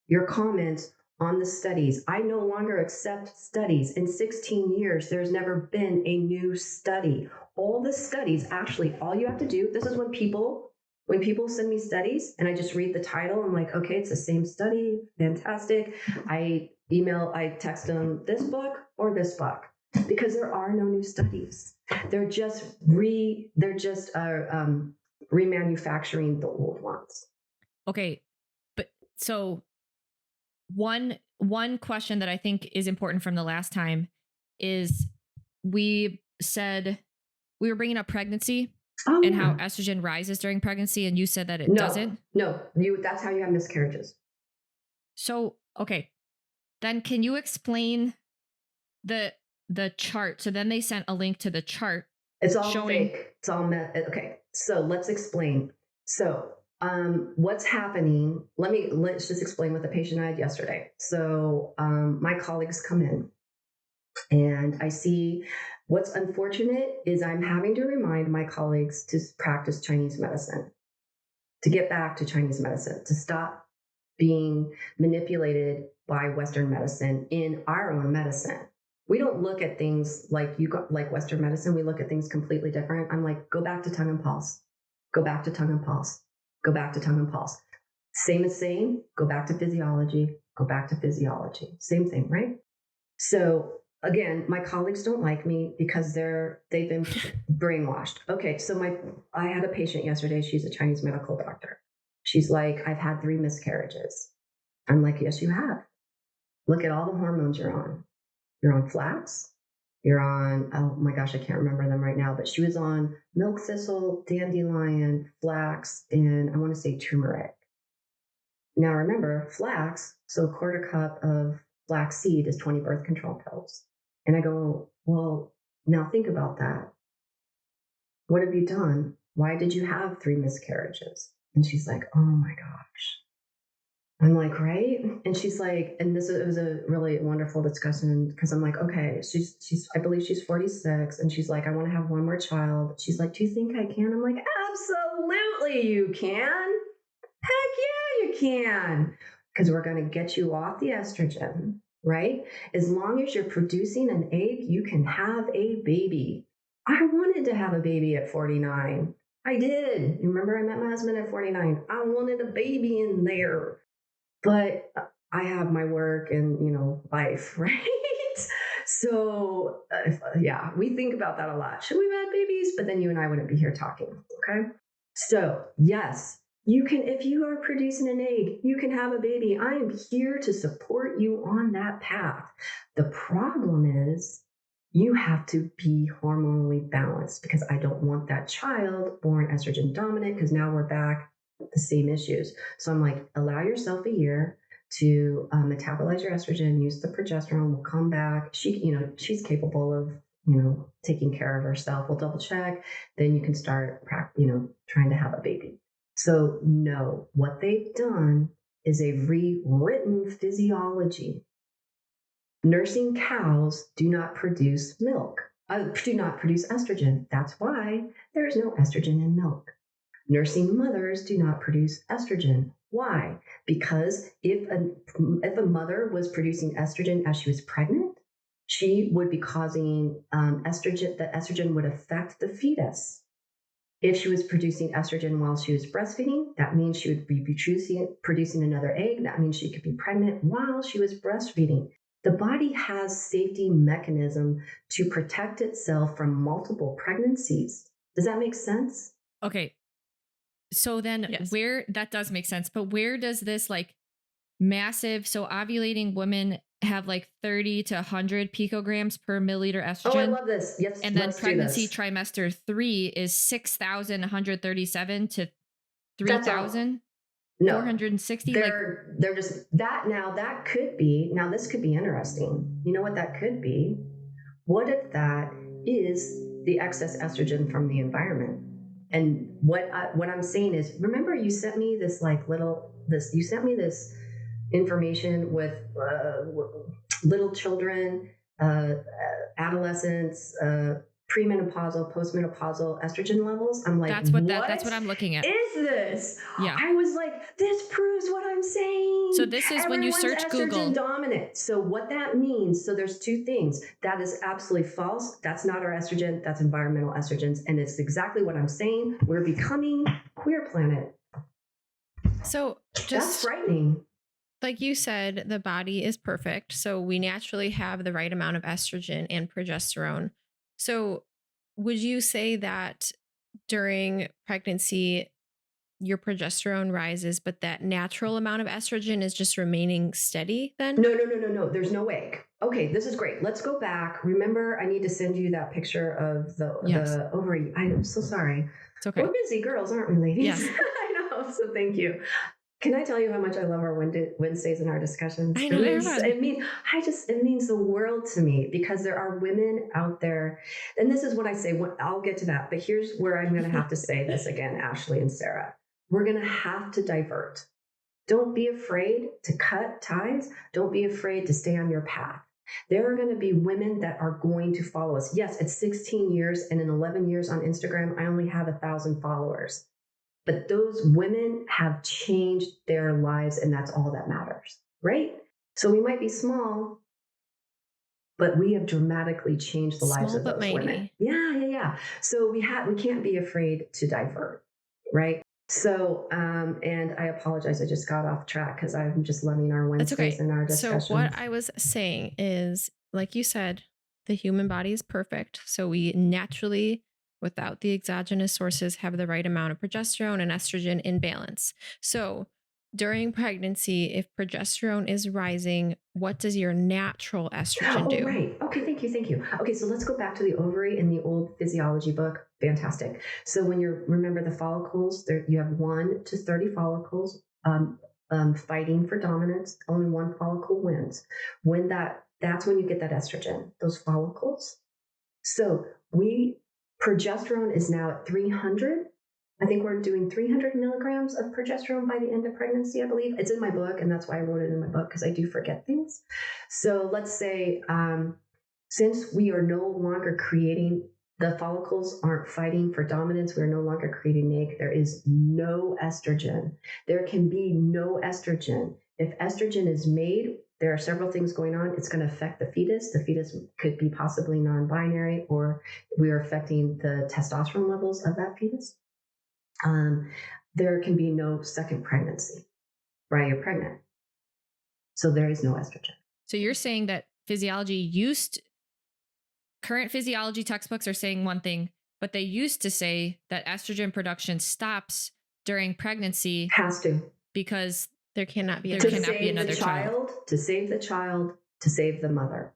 your comments on the studies. I no longer accept studies. In 16 years, there's never been a new study. All the studies, actually, all you have to do, this is when people send me studies and I just read the title, I'm like, okay, it's the same study, fantastic. I text them this book or this book, because there are no new studies. They're just remanufacturing the old ones. Okay, but so one question that I think is important from the last time is we said we were bringing up pregnancy and how estrogen rises during pregnancy, and you said that it doesn't. No, that's how you have miscarriages. So, okay, then can you explain the chart? So then they sent a link to the chart. It's all fake. It's all okay. So let's explain. So what's happening? Let's just explain what the patient I had yesterday. So my colleagues come in, and I see what's unfortunate is I'm having to remind my colleagues to practice Chinese medicine, to get back to Chinese medicine, to stop being manipulated by Western medicine in our own medicine. We don't look at things like Western medicine. We look at things completely different. I'm like, go back to tongue and pulse. Go back to tongue and pulse. Go back to tongue and pulse. Same as saying, go back to physiology. Go back to physiology. Same thing, right? So again, my colleagues don't like me because they've been brainwashed. Okay, so I had a patient yesterday. She's a Chinese medical doctor. She's like, I've had 3 miscarriages. I'm like, yes, you have. Look at all the hormones you're on. You're on flax. You're on, oh my gosh, I can't remember them right now, but she was on milk thistle, dandelion, flax, and I want to say turmeric. Now remember, flax, so a quarter cup of flax seed is 20 birth control pills. And I go, well, now think about that. What have you done? Why did you have 3 miscarriages? And she's like, oh my gosh. I'm like, right? And she's like, and it was a really wonderful discussion because I'm like, okay, I believe she's 46, and she's like, I want to have one more child. She's like, do you think I can? I'm like, absolutely you can. Heck yeah, you can. Because we're going to get you off the estrogen, right? As long as you're producing an egg, you can have a baby. I wanted to have a baby at 49. I did. Remember, I met my husband at 49. I wanted a baby in there. But I have my work and, life, right? So, yeah, we think about that a lot. Should we have had babies? But then you and I wouldn't be here talking, okay? So, yes, you can, if you are producing an egg, you can have a baby. I am here to support you on that path. The problem is you have to be hormonally balanced, because I don't want that child born estrogen dominant, because now we're back the same issues. So I'm like, allow yourself a year to metabolize your estrogen, use the progesterone, we'll come back. She's capable of, taking care of herself. We'll double check. Then you can start, trying to have a baby. So no, what they've done is they've rewritten physiology. Nursing cows do not produce milk, do not produce estrogen. That's why there's no estrogen in milk. Nursing mothers do not produce estrogen. Why? Because if a mother was producing estrogen as she was pregnant, she would be causing estrogen. The estrogen would affect the fetus. If she was producing estrogen while she was breastfeeding, that means she would be producing another egg. That means she could be pregnant while she was breastfeeding. The body has safety mechanism to protect itself from multiple pregnancies. Does that make sense? Okay. So then Yes. that does make sense, but where does this massive, so ovulating women have 30 to 100 picograms per milliliter estrogen. Oh, I love this. Yes. And then pregnancy trimester 3 is 6,137 to 3,460. They're just that. Now that could be, this could be interesting. You know what that could be? What if that is the excess estrogen from the environment? And what I'm saying is, remember you sent me this information with little children, adolescents, premenopausal, postmenopausal estrogen levels. I'm like, that's what I'm looking at. Is this? Yeah. I was like, this proves what I'm saying. So this is when you search Google. Dominant. So what that means, so there's two things. That is absolutely false. That's not our estrogen. That's environmental estrogens. And it's exactly what I'm saying. We're becoming queer planet. So that's frightening. Like you said, the body is perfect. So we naturally have the right amount of estrogen and progesterone. So would you say that during pregnancy, your progesterone rises, but that natural amount of estrogen is just remaining steady then? No. There's no way. Okay, this is great. Let's go back. Remember, I need to send you that picture of the ovary. I'm so sorry. It's okay. We're busy girls, aren't we, ladies? Yes. I know. So thank you. Can I tell you how much I love our Wednesdays and our discussions? I know. It means the world to me, because there are women out there, and this is what I say. I'll get to that, but here's where I'm going to have to say this again, Ashley and Sarah. We're going to have to divert. Don't be afraid to cut ties. Don't be afraid to stay on your path. There are going to be women that are going to follow us. Yes, it's 16 years, and in 11 years on Instagram, I only have 1,000 followers. But those women have changed their lives, and that's all that matters, right? So we might be small, but we have dramatically changed the lives of those women. Yeah. So we can't be afraid to divert, right? So, and I apologize, I just got off track because I'm just loving our Wednesdays and our discussions. So what I was saying is, like you said, the human body is perfect. So we naturally, without the exogenous sources, have the right amount of progesterone and estrogen in balance. So during pregnancy, if progesterone is rising, what does your natural estrogen do? Right. Okay, thank you. Okay, so let's go back to the ovary in the old physiology book. Fantastic. So when remember the follicles, you have 1 to 30 follicles fighting for dominance. Only one follicle wins. That's when you get that estrogen, those follicles. So progesterone is now at 300, I think we're doing 300 milligrams of progesterone by the end of pregnancy, I believe. It's in my book, and that's why I wrote it in my book, because I do forget things. So let's say, since we are no longer creating, the follicles aren't fighting for dominance, we're no longer creating egg, there is no estrogen. There can be no estrogen. If estrogen is made, there are several things going on. It's going to affect the fetus. The fetus could be possibly non-binary, or we are affecting the testosterone levels of that fetus. There can be no second pregnancy, right? You're pregnant. So there is no estrogen. So you're saying that current physiology textbooks are saying one thing, but they used to say that estrogen production stops during pregnancy. Has to. Because there cannot be another child. To save the child, to save the mother.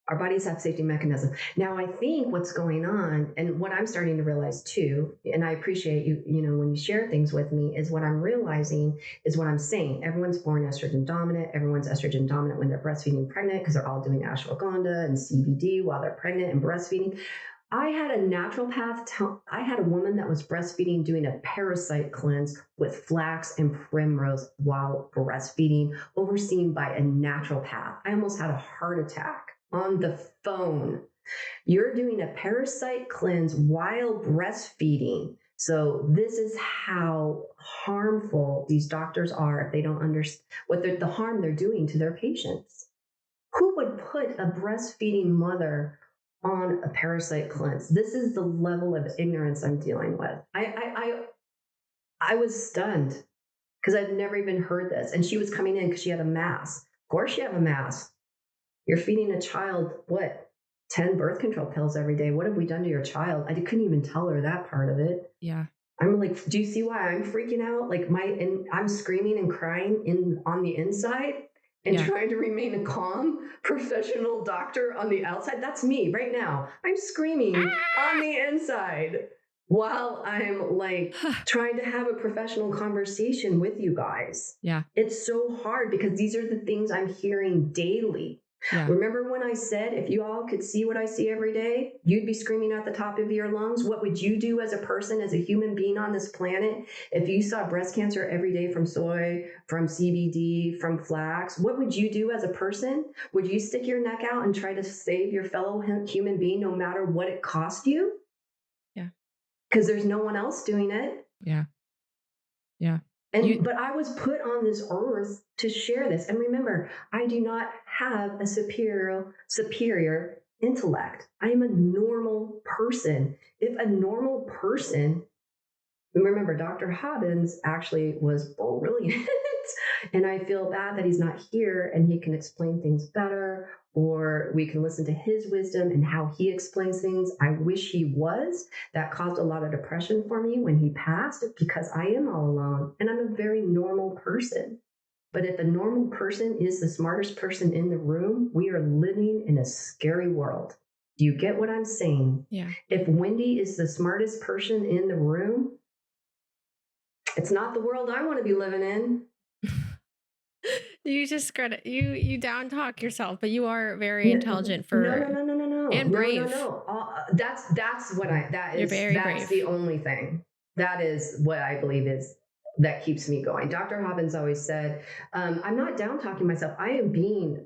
Our bodies have safety mechanisms. Now, I think what's going on, and what I'm starting to realize too, and I appreciate you when you share things with me, is what I'm realizing is what I'm saying. Everyone's born estrogen dominant. Everyone's estrogen dominant when they're breastfeeding and pregnant, because they're all doing ashwagandha and CBD while they're pregnant and breastfeeding. I had a naturopath. I had a woman that was breastfeeding doing a parasite cleanse with flax and primrose while breastfeeding, overseen by a naturopath. I almost had a heart attack on the phone. You're doing a parasite cleanse while breastfeeding. So this is how harmful these doctors are if they don't understand what the harm they're doing to their patients. Who would put a breastfeeding mother on a parasite cleanse? This is the level of ignorance I'm dealing with. I was stunned because I'd never even heard this. And she was coming in because she had a mass. Of course you have a mass. You're feeding a child, 10 birth control pills every day. What have we done to your child? I couldn't even tell her that part of it. Yeah. I'm like, do you see why I'm freaking out? Like I'm screaming and crying on the inside and trying to remain a calm professional doctor on the outside. That's me right now. I'm screaming on the inside while I'm like trying to have a professional conversation with you guys. Yeah. It's so hard because these are the things I'm hearing daily. Yeah. Remember when I said, if you all could see what I see every day, you'd be screaming at the top of your lungs. What would you do as a person, as a human being on this planet, if you saw breast cancer every day from soy, from CBD, from flax? What would you do as a person? Would you stick your neck out and try to save your fellow human being no matter what it cost you? Yeah. Because there's no one else doing it. Yeah. Yeah. But I was put on this earth to share this. And remember, I do not have a superior intellect. I am a normal person. If a normal person, remember, Dr. Hobbins actually was brilliant. And I feel bad that he's not here and he can explain things better, or we can listen to his wisdom and how he explains things. I wish he was. That caused a lot of depression for me when he passed, because I am all alone and I'm a very normal person. But if a normal person is the smartest person in the room, we are living in a scary world. Do you get what I'm saying? Yeah. If Wendy is the smartest person in the room, it's not the world I want to be living in. You just you down talk yourself, but you are very intelligent for no and brave. That's what You're very that's brave. The only thing that is what I believe is that keeps me going. Dr. Hobbins always said, I'm not down talking myself. I am being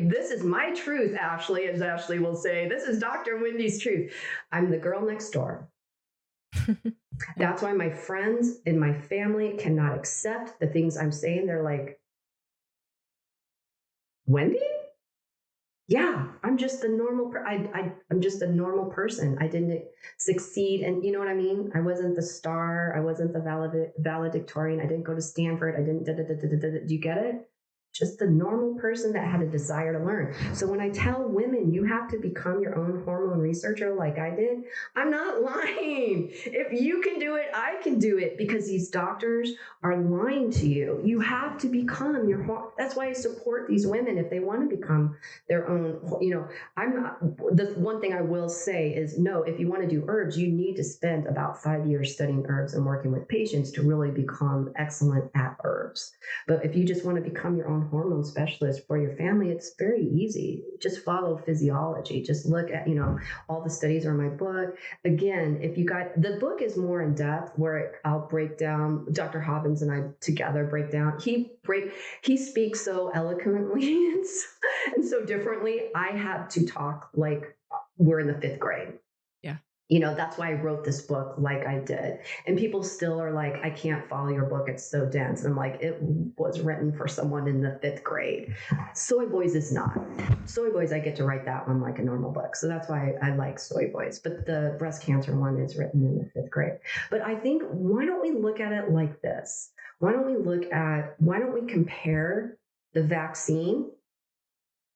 this is my truth, Ashley, as Ashley will say. This is Dr. Wendy's truth. I'm the girl next door. That's why my friends and my family cannot accept the things I'm saying. They're like, Wendy? Yeah, I'm just a normal. I'm just a normal person. I didn't succeed, and you know what I mean. I wasn't the star. I wasn't the valedictorian. I didn't go to Stanford. I didn't. Do you get it? Just the normal person that had a desire to learn. So when I tell women you have to become your own hormone researcher like I did, I'm not lying. If you can do it, I can do it, because these doctors are lying to you. You have to become that's why I support these women if they want to become their own, I'm not, the one thing I will say is, no, if you want to do herbs, you need to spend about 5 years studying herbs and working with patients to really become excellent at herbs. But if you just want to become your own hormone specialist for your family, it's very easy. Just follow Physiology. Just look at, all the studies are in my book. Again, if you got, the book is more in depth where I'll break down, Dr. Hobbins and I together break down. He speaks so eloquently and so differently. I have to talk like we're in the 5th grade. That's why I wrote this book like I did. And people still are like, I can't follow your book. It's so dense. And I'm like, it was written for someone in the 5th grade. Soy Boys is not. Soy Boys, I get to write that one like a normal book. So that's why I like Soy Boys. But the breast cancer one is written in the 5th grade. But I think, why don't we look at it like this? Why don't we compare the vaccine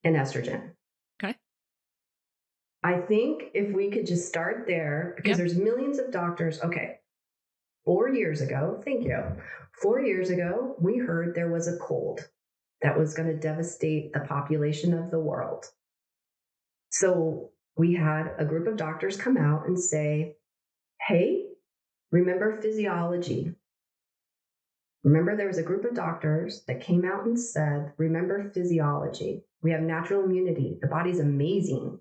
and estrogen? I think if we could just start there, because there's millions of doctors. Okay. 4 years ago, thank you. 4 years ago, we heard there was a cold that was going to devastate the population of the world. So we had a group of doctors come out and say, hey, remember Physiology. Remember, there was a group of doctors that came out and said, remember Physiology. We have natural immunity. The body's amazing.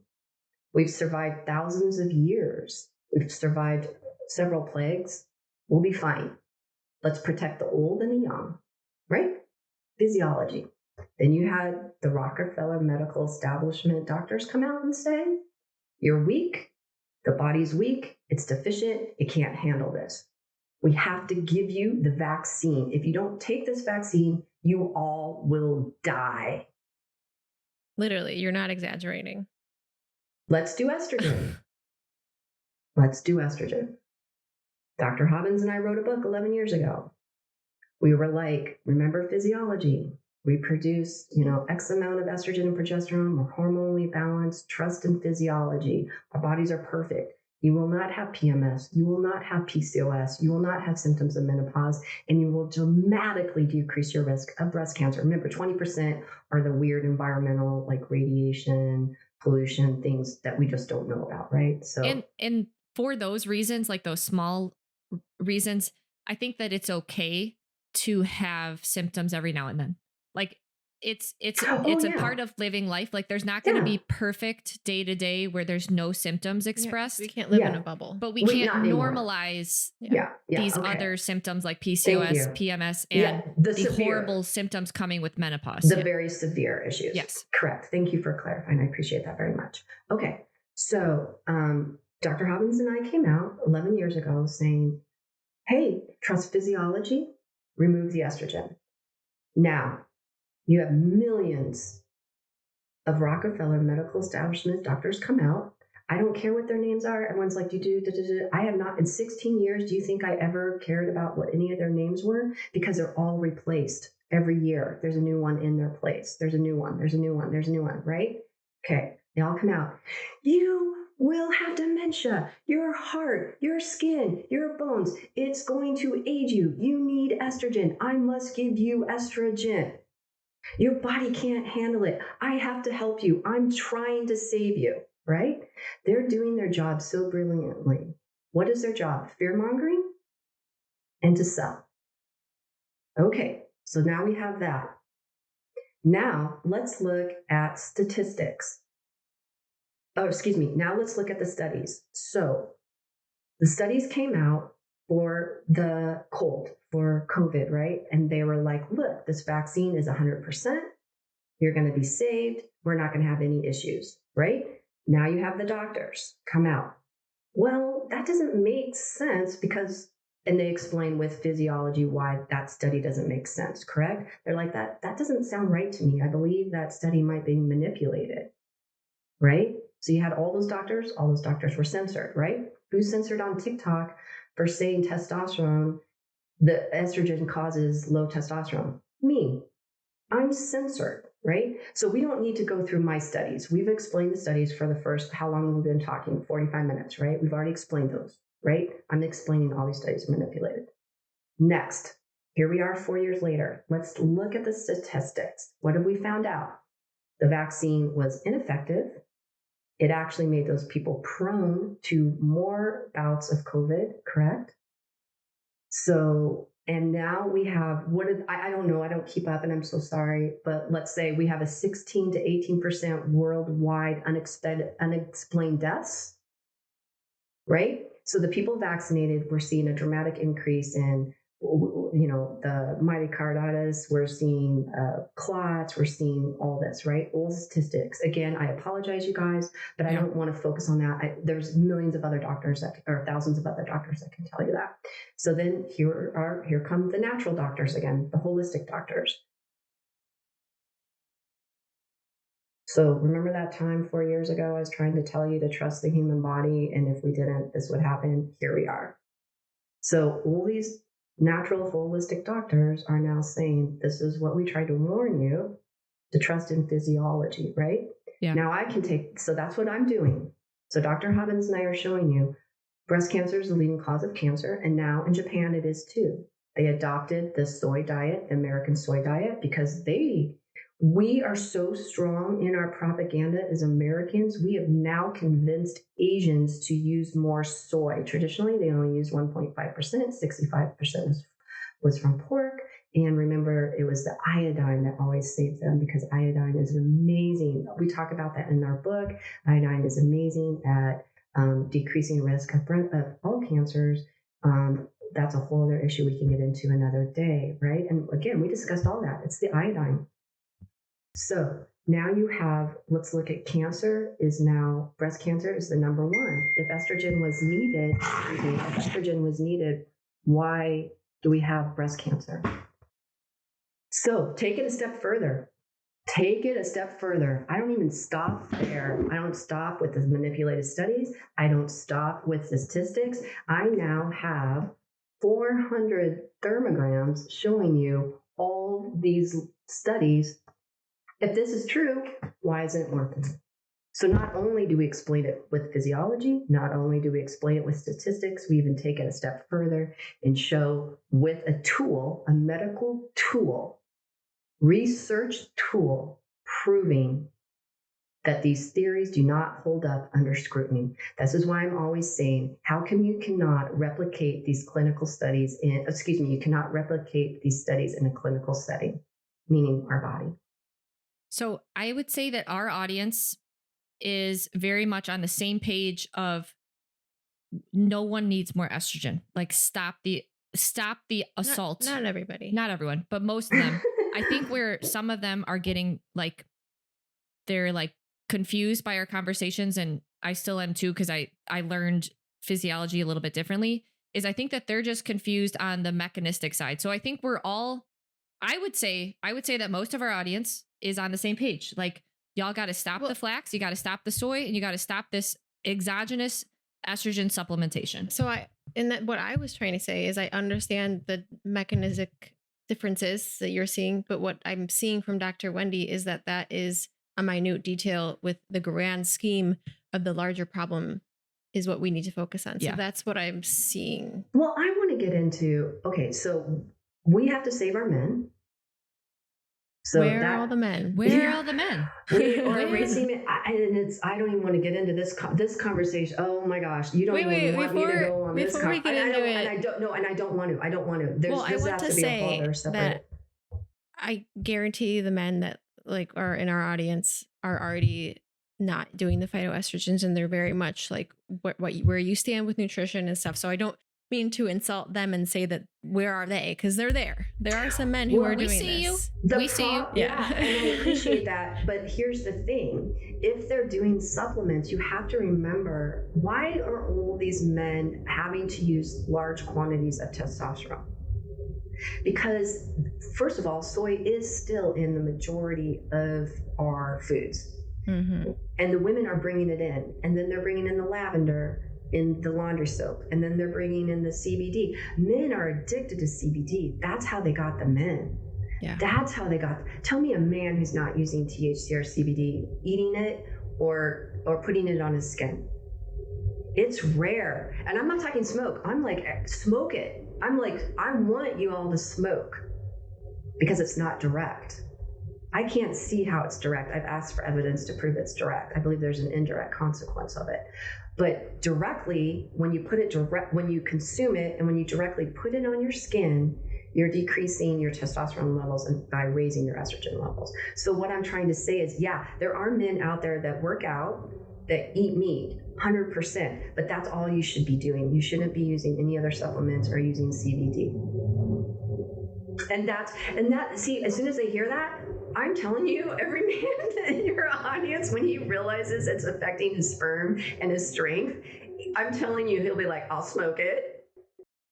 We've survived thousands of years. We've survived several plagues. We'll be fine. Let's protect the old and the young, right? Physiology. Then you had the Rockefeller medical establishment doctors come out and say, you're weak. The body's weak. It's deficient. It can't handle this. We have to give you the vaccine. If you don't take this vaccine, you all will die. Literally, you're not exaggerating. Let's do estrogen. Let's do estrogen. Dr. Hobbins and I wrote a book 11 years ago. We were like, remember Physiology. We produce, X amount of estrogen and progesterone. We're hormonally balanced. Trust in Physiology. Our bodies are perfect. You will not have PMS. You will not have PCOS. You will not have symptoms of menopause. And you will dramatically decrease your risk of breast cancer. Remember, 20% are the weird environmental, like radiation, pollution, things that we just don't know about, right? So and for those reasons, like those small reasons, I think that it's okay to have symptoms every now and then. Like it's a part of living life. Like there's not going to be perfect day to day where there's no symptoms expressed. We can't live in a bubble, but we can't normalize these other symptoms like PCOS, PMS, and the horrible symptoms coming with menopause. The very severe issues. Yes. Correct. Thank you for clarifying. I appreciate that very much. Okay. So Dr. Hobbins and I came out 11 years ago saying, hey, trust Physiology, remove the estrogen. Now, you have millions of Rockefeller medical establishment doctors come out. I don't care what their names are. Everyone's like, I have not, in 16 years, do you think I ever cared about what any of their names were? Because they're all replaced every year. There's a new one in their place. There's a new one. There's a new one. There's a new one, right? Okay. They all come out. You will have dementia. Your heart, your skin, your bones. It's going to age you. You need estrogen. I must give you estrogen. Your body can't handle it. I have to help you. I'm trying to save you, right? They're doing their job so brilliantly. What is their job? Fear-mongering and to sell. Okay, so now we have that. Now let's look at statistics. Now let's look at the studies. So the studies came out for the cold, for COVID, right? And they were like, look, this vaccine is 100%. You're going to be saved. We're not going to have any issues, right? Now you have the doctors come out. Well, that doesn't make sense because, and they explain with Physiology why that study doesn't make sense, correct? They're like, that doesn't sound right to me. I believe that study might be manipulated, right? So you had all those doctors were censored, right? Who's censored on TikTok for saying testosterone, the estrogen causes low testosterone? Me. I'm censored, right? So we don't need to go through my studies. We've explained the studies for the first, how long have we been talking? 45 minutes, right? We've already explained those, right? I'm explaining all these studies are manipulated. Next, here we are 4 years later. Let's look at the statistics. What have we found out? The vaccine was ineffective. It actually made those people prone to more bouts of COVID, correct? So And now we have, I don't know, I don't keep up and I'm so sorry, but let's say we have a 16 to 18% worldwide unexplained deaths, right? So the people vaccinated, we're seeing a dramatic increase in, the myocarditis, we're seeing clots, we're seeing all this, right? All statistics. Again, I apologize, you guys, but I don't want to focus on that. There's millions of other doctors or thousands of other doctors that can tell you that. So then here come the natural doctors again, the holistic doctors. So remember that time 4 years ago, I was trying to tell you to trust the human body, and if we didn't, this would happen. Here we are. So all these natural holistic doctors are now saying, this is what we tried to warn you, to trust in physiology, right? Yeah. Now so that's what I'm doing. So Dr. Hobbins and I are showing you breast cancer is the leading cause of cancer. And now in Japan, it is too. They adopted the soy diet, the American soy diet, because we are so strong in our propaganda as Americans. We have now convinced Asians to use more soy. Traditionally, they only used 1.5%, 65% was from pork. And remember, it was the iodine that always saved them, because iodine is amazing. We talk about that in our book. Iodine is amazing at decreasing risk of all cancers. That's a whole other issue we can get into another day, right? And again, we discussed all that. It's the iodine. So now you have, let's look at breast cancer is the number one. If estrogen was needed, why do we have breast cancer? So take it a step further. I don't even stop there. I don't stop with the manipulated studies. I don't stop with the statistics. I now have 400 thermograms showing you all these studies. If this is true, why isn't it working? So not only do we explain it with physiology, not only do we explain it with statistics, we even take it a step further and show with a tool, a medical tool, research tool, proving that these theories do not hold up under scrutiny. This is why I'm always saying, how come you cannot replicate these clinical studies you cannot replicate these studies in a clinical setting, meaning our body. So I would say that our audience is very much on the same page of no one needs more estrogen. Like stop the assault. Not everybody. Not everyone, but most of them. I think where some of them are getting they're confused by our conversations, and I still am too, because I learned physiology a little bit differently, is I think that they're just confused on the mechanistic side. So I think we're all, I would say that most of our audience is on the same page. Y'all got to stop the flax, you got to stop the soy, and you got to stop this exogenous estrogen supplementation. So what I was trying to say is I understand the mechanistic differences that you're seeing, but what I'm seeing from Dr. Wendy is that is a minute detail with the grand scheme of the larger problem is what we need to focus on. So that's what I'm seeing. Well, I want to get into, so we have to save our men. So where are all the men? Where are all the men? I don't even want to get into this conversation. Oh my gosh, you don't even want me to go on this. Before we get into it, and I don't know, and I don't want to. I don't want to. I want to say that I guarantee the men that are in our audience are already not doing the phytoestrogens, and they're very much where you stand with nutrition and stuff. So I don't mean to insult them and say that where are they, because they're there. There are some men who are doing this. We see you. Yeah, and I appreciate that. But here's the thing: if they're doing supplements, you have to remember, why are all these men having to use large quantities of testosterone? Because first of all, soy is still in the majority of our foods, and the women are bringing it in, and then they're bringing in the lavender in the laundry soap, and then they're bringing in the CBD. Men are addicted to CBD. That's how they got the men. Yeah. That's how they got. Tell me a man who's not using THC or CBD, eating it or putting it on his skin. It's rare. And I'm not talking smoke. I'm smoke it. I want you all to smoke, because it's not direct. I can't see how it's direct. I've asked for evidence to prove it's direct. I believe there's an indirect consequence of it. But directly, when you consume it and when you directly put it on your skin, you're decreasing your testosterone levels and by raising your estrogen levels. So what I'm trying to say is, yeah, there are men out there that work out, that eat meat 100%, but that's all you should be doing. You shouldn't be using any other supplements or using CBD. And that, see, as soon as they hear that, I'm telling you, every man in your audience, when he realizes it's affecting his sperm and his strength, I'm telling you, he'll be like, I'll smoke it.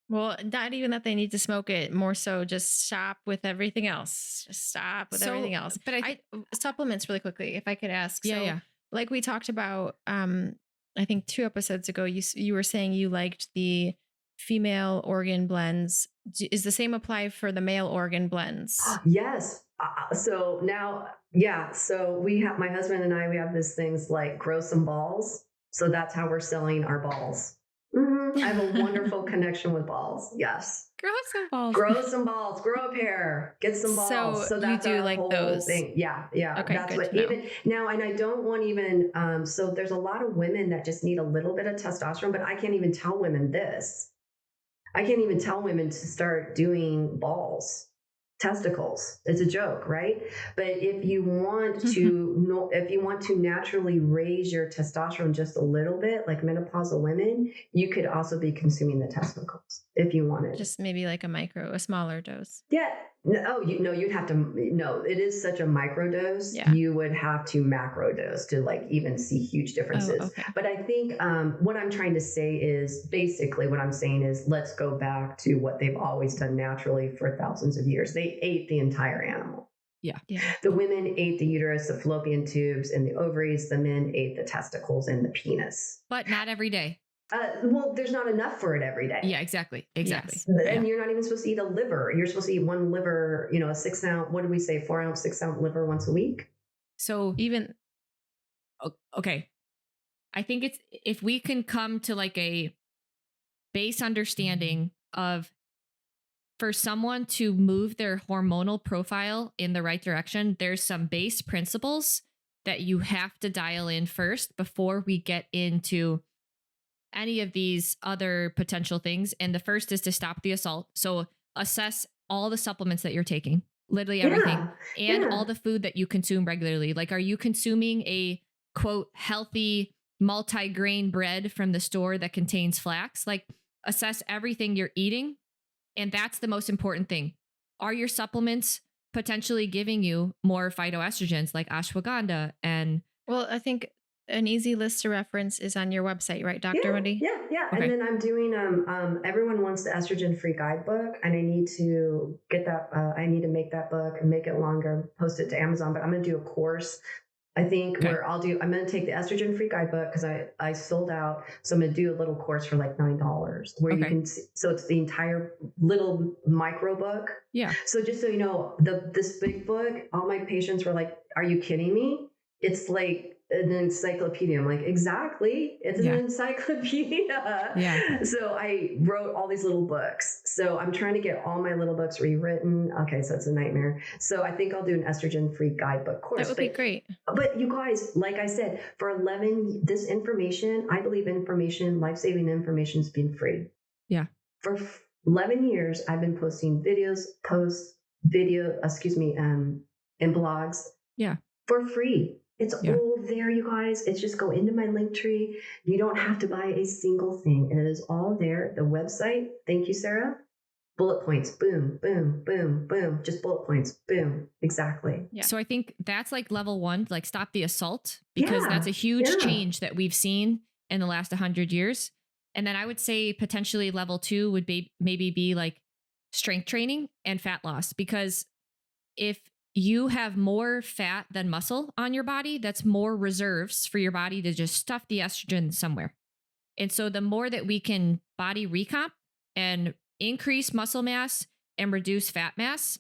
Well, not even that they need to smoke it, more so just stop with everything else. Just stop with everything else. But I supplements really quickly, if I could ask. Yeah. Like we talked about, I think 2 episodes ago, you were saying you liked the female organ blends. Is the same apply for the male organ blends? Yes. So now, yeah. So we have, my husband and I, we have these things like grow some balls. So that's how we're selling our balls. Mm-hmm. I have a wonderful connection with balls. Yes. Grow some balls. Grow some balls. Grow a pair. Get some balls. So that's you do our like whole those thing. Yeah. Okay, that's what even now. And I don't want even. So there's a lot of women that just need a little bit of testosterone, but I can't even tell women this. I can't even tell women to start doing balls, testicles. It's a joke, right? But if you want to if you want to naturally raise your testosterone just a little bit, like menopausal women, you could also be consuming the testicles if you wanted. Just maybe like a smaller dose. Yeah. No, you'd have to, no, it is such a micro dose. Yeah. You would have to macro dose to like even see huge differences. Oh, okay. But I think what I'm trying to say is basically what I'm saying is let's go back to what they've always done naturally for thousands of years. They ate the entire animal. Yeah. The women ate the uterus, the fallopian tubes, and the ovaries. The men ate the testicles and the penis. But not every day. Well, there's not enough for it every day. Yeah, exactly. Yes. And you're not even supposed to eat a liver. You're supposed to eat one liver, a 6 ounce, what did we say, 4 ounce, 6 ounce liver once a week. So even, okay. I think it's, if we can come to like a base understanding of, for someone to move their hormonal profile in the right direction, there's some base principles that you have to dial in first before we get into any of these other potential things. And the first is to stop the assault. So assess all the supplements that you're taking, literally everything, and all the food that you consume regularly. Like, are you consuming a quote healthy multi-grain bread from the store that contains flax? Like, assess everything you're eating. And that's the most important thing. Are your supplements potentially giving you more phytoestrogens like ashwagandha? And well, I think an easy list to reference is on your website, right, Dr. Wendy? Yeah. Okay. And then I'm doing, everyone wants the estrogen free guidebook, and I need to get that. I need to make that book and make it longer, post it to Amazon, but I'm going to do a course. I think where I'm going to take the estrogen free guidebook because I sold out. So I'm going to do a little course for like $9 where you can see, so it's the entire little micro book. Yeah. So just so you know, this big book, all my patients were like, are you kidding me? It's like an encyclopedia. I'm like, exactly. It's an encyclopedia. Yeah. So I wrote all these little books. So I'm trying to get all my little books rewritten. Okay. So it's a nightmare. So I think I'll do an estrogen free guidebook course. That would be great. But you guys, like I said, for 11, this information, I believe life-saving information has been free. Yeah. For 11 years, I've been posting and blogs. Yeah. For free. It's all there, you guys. It's just go into my link tree. You don't have to buy a single thing. It is all there. The website. Thank you, Sarah. Bullet points. Boom, boom, boom, boom. Just bullet points. Boom. Exactly. Yeah. So I think that's like level 1, like stop the assault, because that's a huge change that we've seen in the last 100 years. And then I would say potentially level 2 would be maybe be like strength training and fat loss, because if you have more fat than muscle on your body, that's more reserves for your body to just stuff the estrogen somewhere. And so the more that we can body recomp and increase muscle mass and reduce fat mass,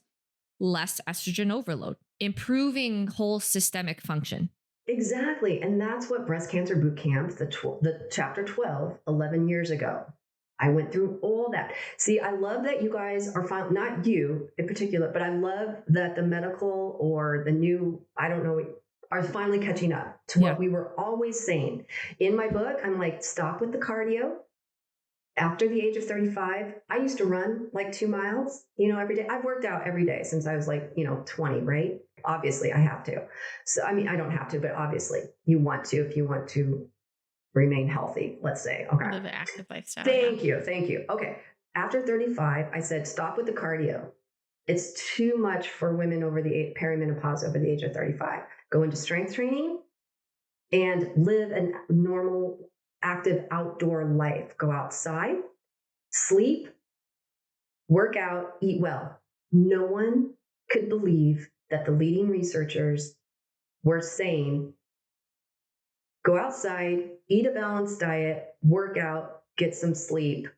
less estrogen overload, improving whole systemic function. Exactly. And that's what Breast Cancer Boot Camp, the chapter 12, 11 years ago. I went through all that. See, I love that you guys are not you in particular, but I love that the medical or the new, I don't know, are finally catching up to what we were always saying. In my book, I'm like, stop with the cardio. After the age of 35, I used to run like 2 miles, every day. I've worked out every day since I was like, 20, right? Obviously I have to. So, I mean, I don't have to, but obviously you want to, if you want to remain healthy, let's say. Okay. Live an active lifestyle. Thank you. Okay. After 35, I said, stop with the cardio. It's too much for women over the perimenopause over the age of 35. Go into strength training and live a normal, active outdoor life. Go outside, sleep, work out, eat well. No one could believe that the leading researchers were saying, go outside, eat a balanced diet, work out, get some sleep,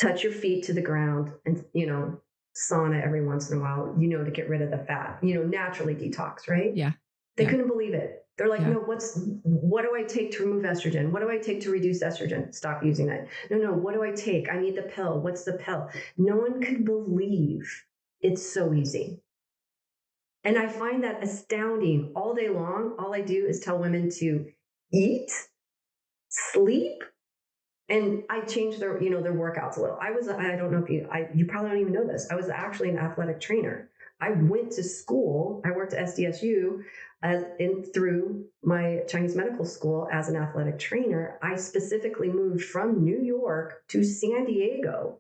touch your feet to the ground, and, sauna every once in a while, to get rid of the fat, naturally detox, right? Yeah. They couldn't believe it. They're like, no, what do I take to remove estrogen? What do I take to reduce estrogen? Stop using it. No, what do I take? I need the pill. What's the pill? No one could believe it's so easy. And I find that astounding. All day long, all I do is tell women to eat, sleep, and I changed their, their workouts a little. I don't know if you probably don't even know this. I was actually an athletic trainer. I went to school. I worked at SDSU through my Chinese medical school as an athletic trainer. I specifically moved from New York to San Diego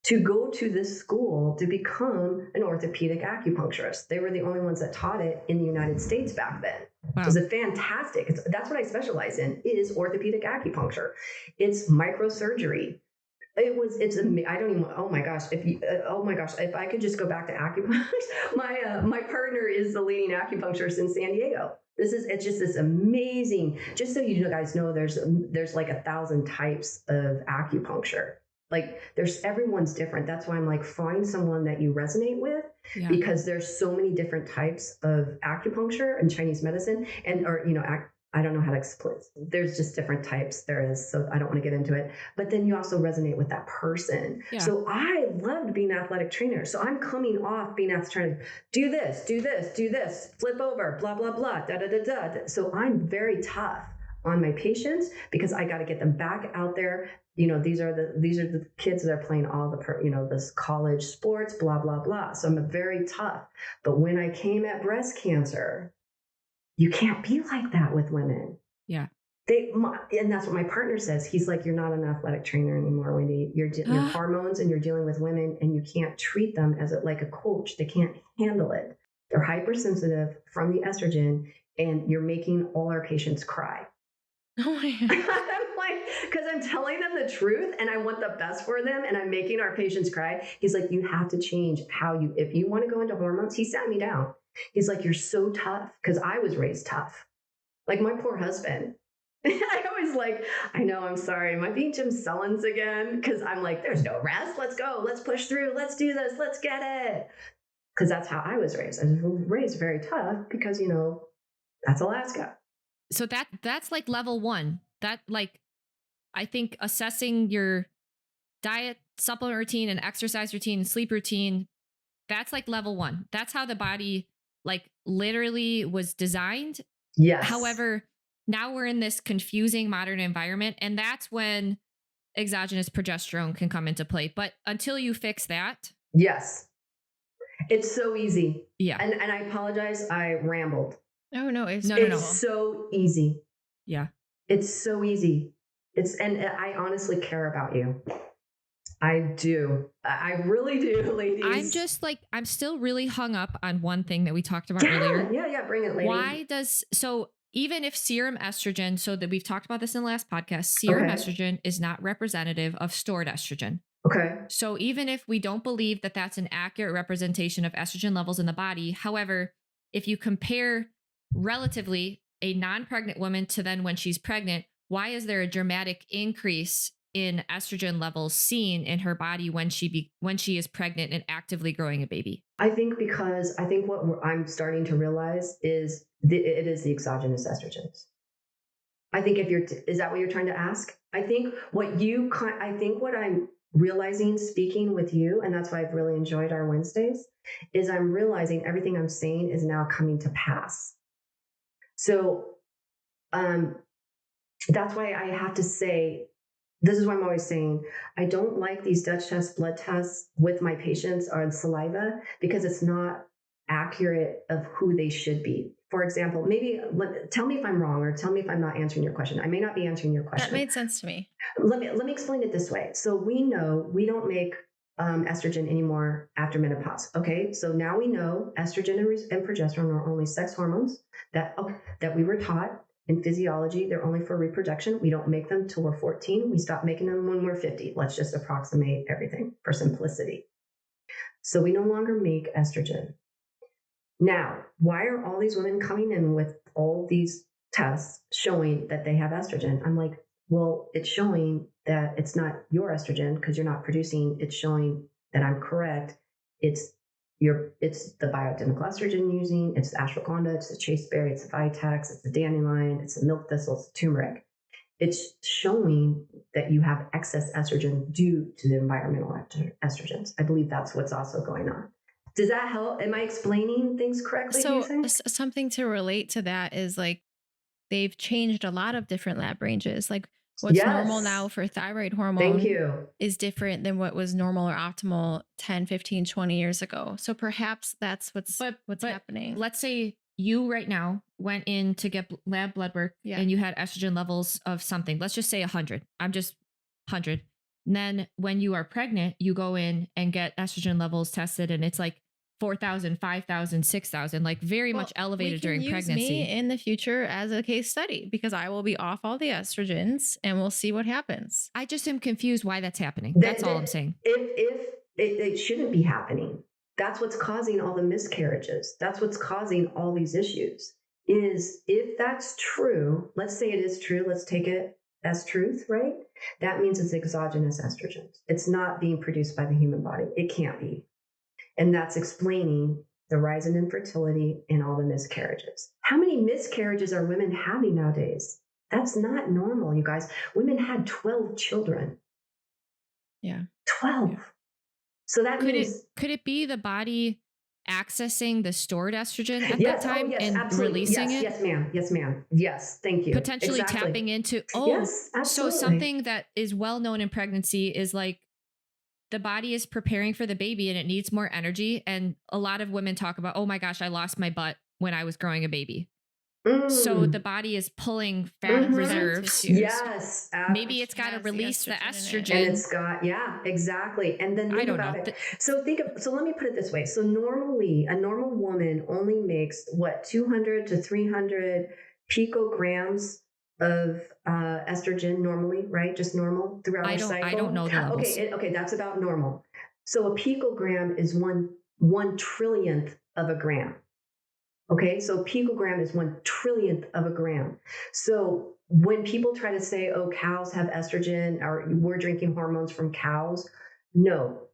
to go to this school to become an orthopedic acupuncturist. They were the only ones that taught it in the United States back then. Wow. It was that's what I specialize in, is orthopedic acupuncture. It's microsurgery. I don't even, oh my gosh, if I could just go back to acupuncture, my partner is the leading acupuncturist in San Diego. It's just this amazing, just so you guys know, there's like 1,000 types of acupuncture. Like everyone's different. That's why I'm like, find someone that you resonate with, because there's so many different types of acupuncture and Chinese medicine I don't know how to explain. There's just different types there is. So I don't want to get into it, but then you also resonate with that person. Yeah. So I loved being an athletic trainer. So I'm coming off being athletic trainer, do this, flip over, blah, blah, blah, da, da, da, da. So I'm very tough on my patients because I got to get them back out there. These are the kids that are playing all the, this college sports, blah, blah, blah. So I'm very tough. But when I came at breast cancer, you can't be like that with women. Yeah. And that's what my partner says. He's like, you're not an athletic trainer anymore, Wendy. You're hormones and you're dealing with women and you can't treat them as like a coach. They can't handle it. They're hypersensitive from the estrogen and you're making all our patients cry. Oh my God. I'm like, because I'm telling them the truth and I want the best for them and I'm making our patients cry. He's like, you have to change if you want to go into hormones. He sat me down. He's like, you're so tough, because I was raised tough. Like my poor husband. I always like, I know, I'm sorry. Am I being Jim Sellens again? Because I'm like, there's no rest. Let's go. Let's push through. Let's do this. Let's get it. Because that's how I was raised. I was raised very tough because, that's Alaska. So that's like level 1. That like, I think assessing your diet, supplement routine, and exercise routine, and sleep routine, that's like level 1. That's how the body like literally was designed. Yes. However, now we're in this confusing modern environment, and that's when exogenous progesterone can come into play. But until you fix that. Yes. It's so easy. Yeah. And I apologize. I rambled. Oh, no. It's so easy. Yeah. It's so easy. And I honestly care about you. I do. I really do, ladies. I'm still really hung up on one thing that we talked about earlier. Yeah, bring it, lady. Even if serum estrogen, so that we've talked about this in the last podcast, serum estrogen is not representative of stored estrogen. Okay. So even if we don't believe that that's an accurate representation of estrogen levels in the body, however, if you compare relatively a non-pregnant woman to then when she's pregnant, why is there a dramatic increase in estrogen levels seen in her body when she is pregnant and actively growing a baby? I think what I'm starting to realize is it is the exogenous estrogens. I think is that what you're trying to ask? I think what I'm realizing speaking with you, and that's why I've really enjoyed our Wednesdays, is I'm realizing everything I'm saying is now coming to pass. So, that's why I have to say, This is why I'm always saying, I don't like these Dutch tests, blood tests with my patients or saliva, because it's not accurate of who they should be. For example, maybe tell me if I'm wrong, or tell me if I'm not answering your question. I may not be answering your question. That made sense to me. Let me explain it this way. So we know we don't make estrogen anymore after menopause. Okay, so now we know estrogen and progesterone are only sex hormones that we were taught in physiology. They're only for reproduction. We don't make them till we're 14. We stop making them when we're 50. Let's just approximate everything for simplicity. So we no longer make estrogen. Now, why are all these women coming in with all these tests showing that they have estrogen? I'm like, well, it's showing that it's not your estrogen because you're not producing. It's showing that I'm correct. It's the bioidentical estrogen using. It's the ashwagandha. It's the chasteberry. It's the vitex. It's the dandelion. It's the milk thistle. It's the turmeric. It's showing that you have excess estrogen due to the environmental estrogens. I believe that's what's also going on. Does that help? Am I explaining things correctly? So something to relate to that is like they've changed a lot of different lab ranges. Like what's normal now for thyroid hormone is different than what was normal or optimal 10, 15, 20 years ago. So perhaps that's what's happening. Let's say you right now went in to get lab blood work and you had estrogen levels of something. Let's just say 100. I'm just 100. And then when you are pregnant, you go in and get estrogen levels tested and it's like 4,000, 5,000, 6,000, like very much elevated during pregnancy. Use me in the future as a case study because I will be off all the estrogens and we'll see what happens. I just am confused why that's happening. That's all I'm saying. If it shouldn't be happening. That's what's causing all the miscarriages. That's what's causing all these issues. Is if that's true, let's say it is true, let's take it as truth, right? That means it's exogenous estrogens. It's not being produced by the human body. It can't be. And that's explaining the rise in infertility and all the miscarriages. How many miscarriages are women having nowadays? That's not normal, you guys. Women had 12 children. Yeah. 12. Yeah. So that means... Could it be the body accessing the stored estrogen at that time and absolutely. Releasing it? Yes, ma'am. Yes, ma'am. Yes, thank you. Potentially tapping into... yes, absolutely. So something that is well known in pregnancy is like the body is preparing for the baby and it needs more energy. And a lot of women talk about, oh my gosh, I lost my butt when I was growing a baby. So the body is pulling fat reserves. Yes. Maybe it's got to release the estrogen. And it's got, exactly. And then think about it. So let me put it this way. So normally a normal woman only makes 200 to 300 picograms of estrogen normally, right? Just normal throughout her cycle. I don't know the levels. Okay, that's about normal. So a picogram is one trillionth of a gram. Okay, so picogram is 1/1,000,000,000 of a gram. So when people try to say, oh, cows have estrogen or we're drinking hormones from cows, no,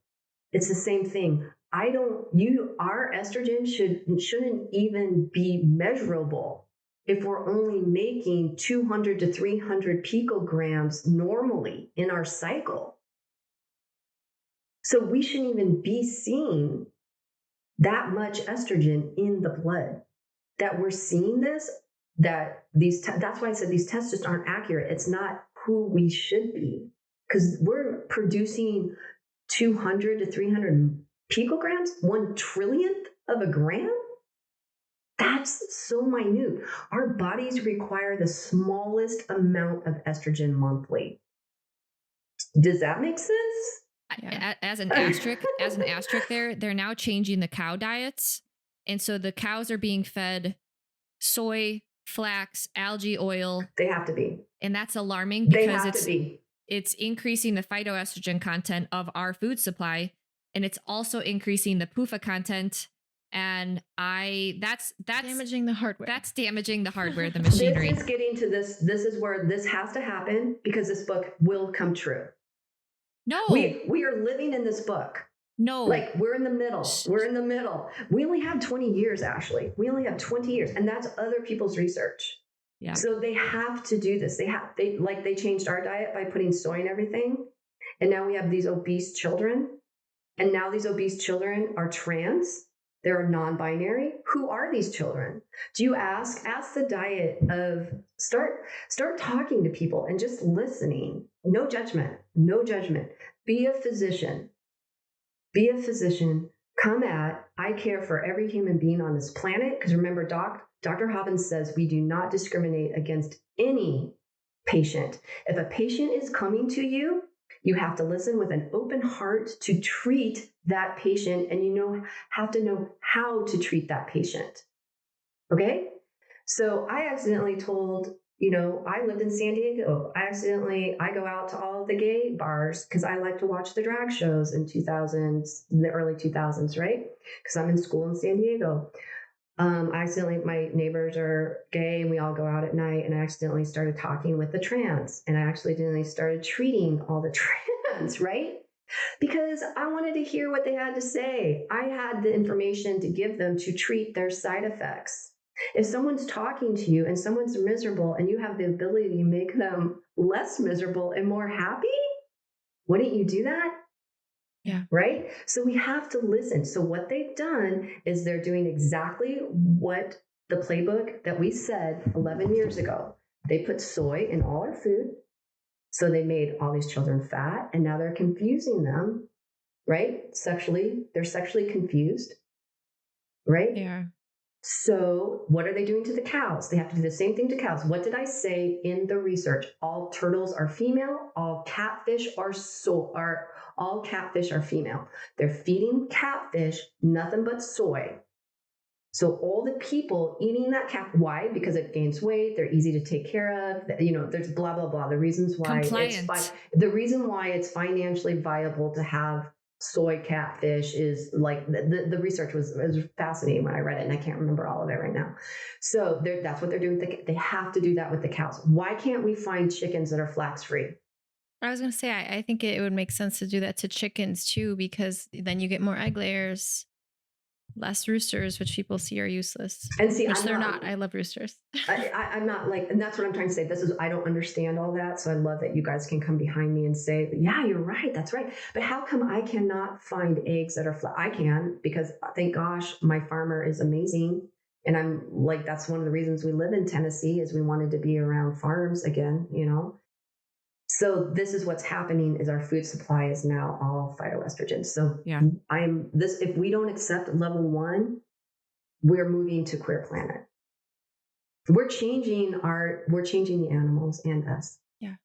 it's the same thing. Our estrogen shouldn't even be measurable if we're only making 200 to 300 picograms normally in our cycle. So we shouldn't even be seeing that much estrogen in the blood. That we're seeing this, that's why I said these tests just aren't accurate. It's not who we should be because we're producing 200 to 300 picograms, 1/1,000,000,000th of a gram. That's so minute. Our bodies require the smallest amount of estrogen monthly. Does that make sense? As an asterisk there, they're now changing the cow diets. And so the cows are being fed soy, flax, algae oil. They have to be. And that's alarming because it's increasing the phytoestrogen content of our food supply. And it's also increasing the PUFA content. And that's damaging the hardware. That's damaging the hardware, the machinery. This is getting to this. This is where this has to happen because this book will come true. No, we are living in this book. No, like we're in the middle. We're in the middle. We only have 20 years, Ashley. We only have 20 years, and that's other people's research. Yeah. So they have to do this. They changed our diet by putting soy in everything, and now we have these obese children, and now these obese children are trans. There are non-binary. Who are these children? Do you ask the diet of start talking to people and just listening. No judgment. Be a physician. I care for every human being on this planet. Because remember, Dr. Hobbins says we do not discriminate against any patient. If a patient is coming to you, you have to listen with an open heart to treat that patient, and you have to know how to treat that patient. Okay? So I accidentally told, I lived in San Diego. I go out to all the gay bars because I like to watch the drag shows in the early 2000s, right? Because I'm in school in San Diego. My neighbors are gay and we all go out at night, and I accidentally started talking with the trans, and I accidentally started treating all the trans, right? Because I wanted to hear what they had to say. I had the information to give them to treat their side effects. If someone's talking to you and someone's miserable and you have the ability to make them less miserable and more happy, wouldn't you do that? Yeah. Right? So we have to listen. So what they've done is they're doing exactly what the playbook that we said 11 years ago. They put soy in all our food. So they made all these children fat, and now they're confusing them, right? They're sexually confused, right? Yeah. So what are they doing to the cows? They have to do the same thing to cows. What did I say in the research? All turtles are female. All catfish are female. They're feeding catfish nothing but soy. So all the people eating that why? Because it gains weight. They're easy to take care of. There's blah, blah, blah. The reason why it's financially viable to have soy catfish is like the research was fascinating when I read it, and I can't remember all of it right now. So that's what they're doing. They have to do that with the cows. Why can't we find chickens that are flax free? I was going to say, I think it would make sense to do that to chickens too, because then you get more egg layers. Less roosters, which people see are useless. And see, which they're not. I love roosters. I'm not like, and that's what I'm trying to say. I don't understand all that. So I love that you guys can come behind me and say, yeah, you're right. That's right. But how come I cannot find eggs that are flat? I can, because thank gosh, my farmer is amazing. And I'm like, that's one of the reasons we live in Tennessee is we wanted to be around farms again, So this is what's happening is our food supply is now all phytoestrogens. So yeah, if we don't accept level 1, we're moving to queer planet. We're changing the animals and us. Yeah.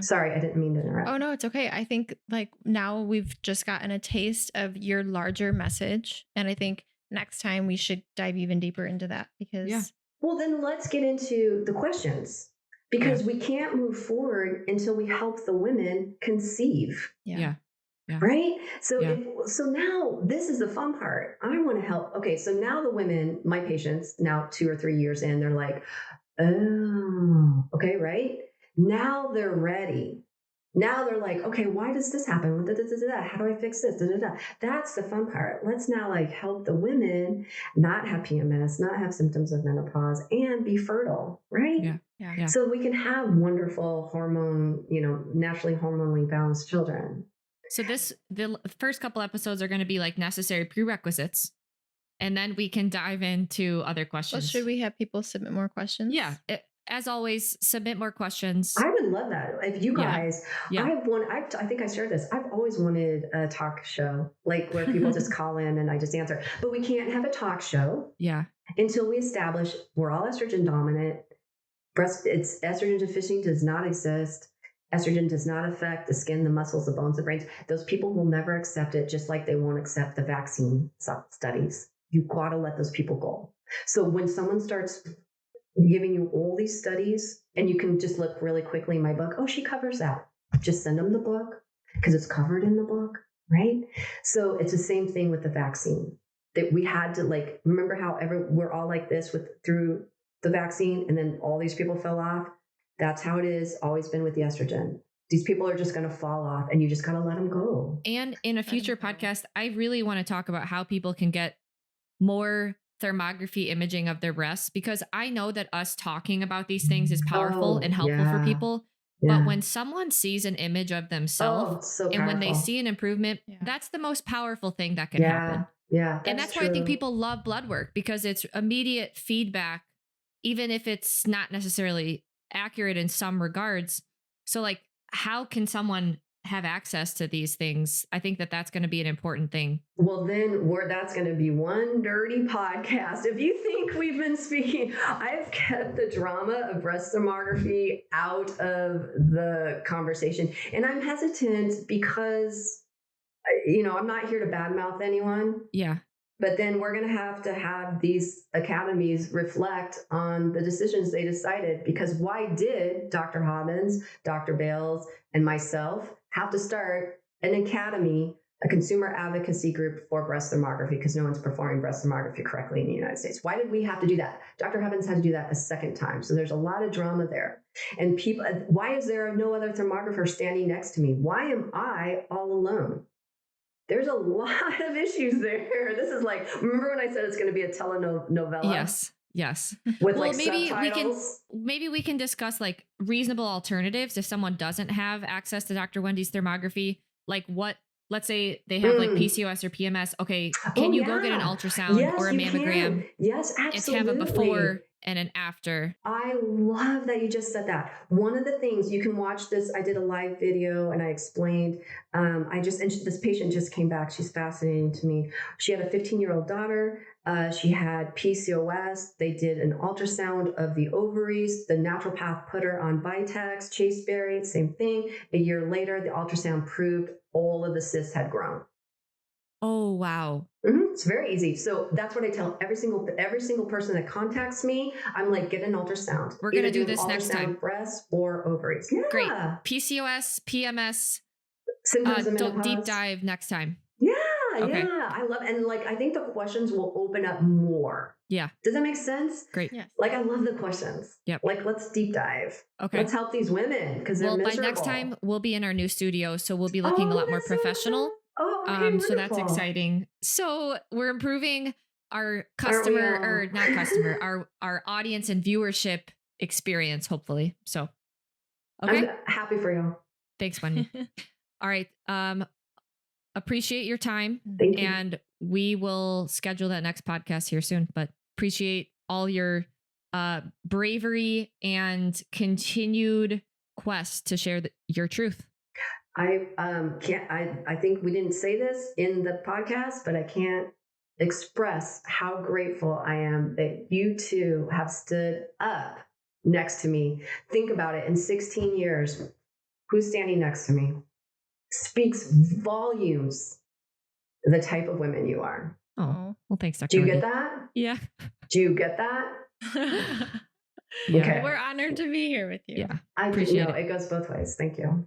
Sorry, I didn't mean to interrupt. Oh no, it's okay. I think like now we've just gotten a taste of your larger message. And I think next time we should dive even deeper into that because. Well, then let's get into the questions. Because we can't move forward until we help the women conceive. Yeah. Right? So now this is the fun part. I want to help. Okay, so now the women, my patients, now 2 or 3 years in, they're like, oh, okay, right? Now they're ready. Now they're like, okay, why does this happen? How do I fix this? That's the fun part. Let's now help the women not have PMS, not have symptoms of menopause, and be fertile, right? Yeah. So we can have wonderful naturally hormonally balanced children. So the first couple episodes are going to be like necessary prerequisites. And then we can dive into other questions. Well, should we have people submit more questions? Yeah. As always, submit more questions. I would love that. If you guys, I think I shared this. I've always wanted a talk show, like where people just call in and I just answer. But we can't have a talk show until we establish we're all estrogen dominant. Estrogen deficiency does not exist. Estrogen does not affect the skin, the muscles, the bones, the brains. Those people will never accept it, just like they won't accept the vaccine studies. You got to let those people go. So when someone starts giving you all these studies, and you can just look really quickly in my book, oh, she covers that. Just send them the book because it's covered in the book, right? So it's the same thing with the vaccine. That we had to remember how we're all like this through the vaccine, and then all these people fell off. That's how it is always been with the estrogen. These people are just going to fall off, and you just got to let them go. And in a future podcast, I really want to talk about how people can get more thermography imaging of their breasts, because I know that us talking about these things is powerful and helpful for people. But when someone sees an image of themselves so and when they powerful. see an improvement, that's the most powerful thing that can happen. Yeah. And that's why I think people love blood work, because it's immediate feedback, even if it's not necessarily accurate in some regards. So like, how can someone have access to these things? I think that that's going to be an important thing. Well, then that's going to be one dirty podcast. If you think we've been speaking, I've kept the drama of breast thermography out of the conversation. And I'm hesitant because, I'm not here to badmouth anyone. Yeah. But then we're going to have these academies reflect on the decisions they decided, because why did Dr. Hobbins, Dr. Bales, and myself have to start an academy, a consumer advocacy group for breast thermography, because no one's performing breast thermography correctly in the United States? Why did we have to do that? Dr. Hobbins had to do that a second time. So there's a lot of drama there. And people, why is there no other thermographer standing next to me? Why am I all alone? There's a lot of issues there. This is like, remember when I said it's going to be a telenovela? Yes. With maybe we can discuss like reasonable alternatives if someone doesn't have access to Dr. Wendy's thermography. Like let's say they have like PCOS or PMS. Okay, can you go get an ultrasound or a mammogram? Yes, absolutely. And have a before and an after. I love that you just said that. One of the things you can watch this, I did a live video and I explained, and this patient just came back. She's fascinating to me. She had a 15-year-old daughter. She had PCOS. They did an ultrasound of the ovaries. The naturopath put her on Vitex, chasteberry, same thing. A year later, the ultrasound proved all of the cysts had grown. Oh, wow. It's very easy. So that's what I tell every single person that contacts me. I'm like, get an ultrasound. We're going to do this next time. Breast or ovaries. Yeah. Great. PCOS, PMS, symptoms of menopause. Deep dive next time. Yeah. Okay. Yeah. I love, and like, I think the questions will open up more. Yeah. Does that make sense? Great. Yes. Like, I love the questions. Yep. Like, let's deep dive. Okay. Let's help these women because they're miserable. By next time we'll be in our new studio. So we'll be looking a lot more professional. Okay, so that's exciting. So we're improving our our audience and viewership experience, hopefully. So, okay. I'm happy for you. Thanks, Wendy. All right. Appreciate your time. Thank you. And we will schedule that next podcast here soon, but appreciate all your bravery and continued quest to share your truth. I think we didn't say this in the podcast, but I can't express how grateful I am that you two have stood up next to me. Think about it. In 16 years, who's standing next to me? Speaks volumes the type of women you are. Oh, well, thanks, Dr. Do you Wendy. get that? Yeah. Do you get that? Yeah. Okay. We're honored to be here with you. Yeah. I appreciate it. It goes both ways. Thank you.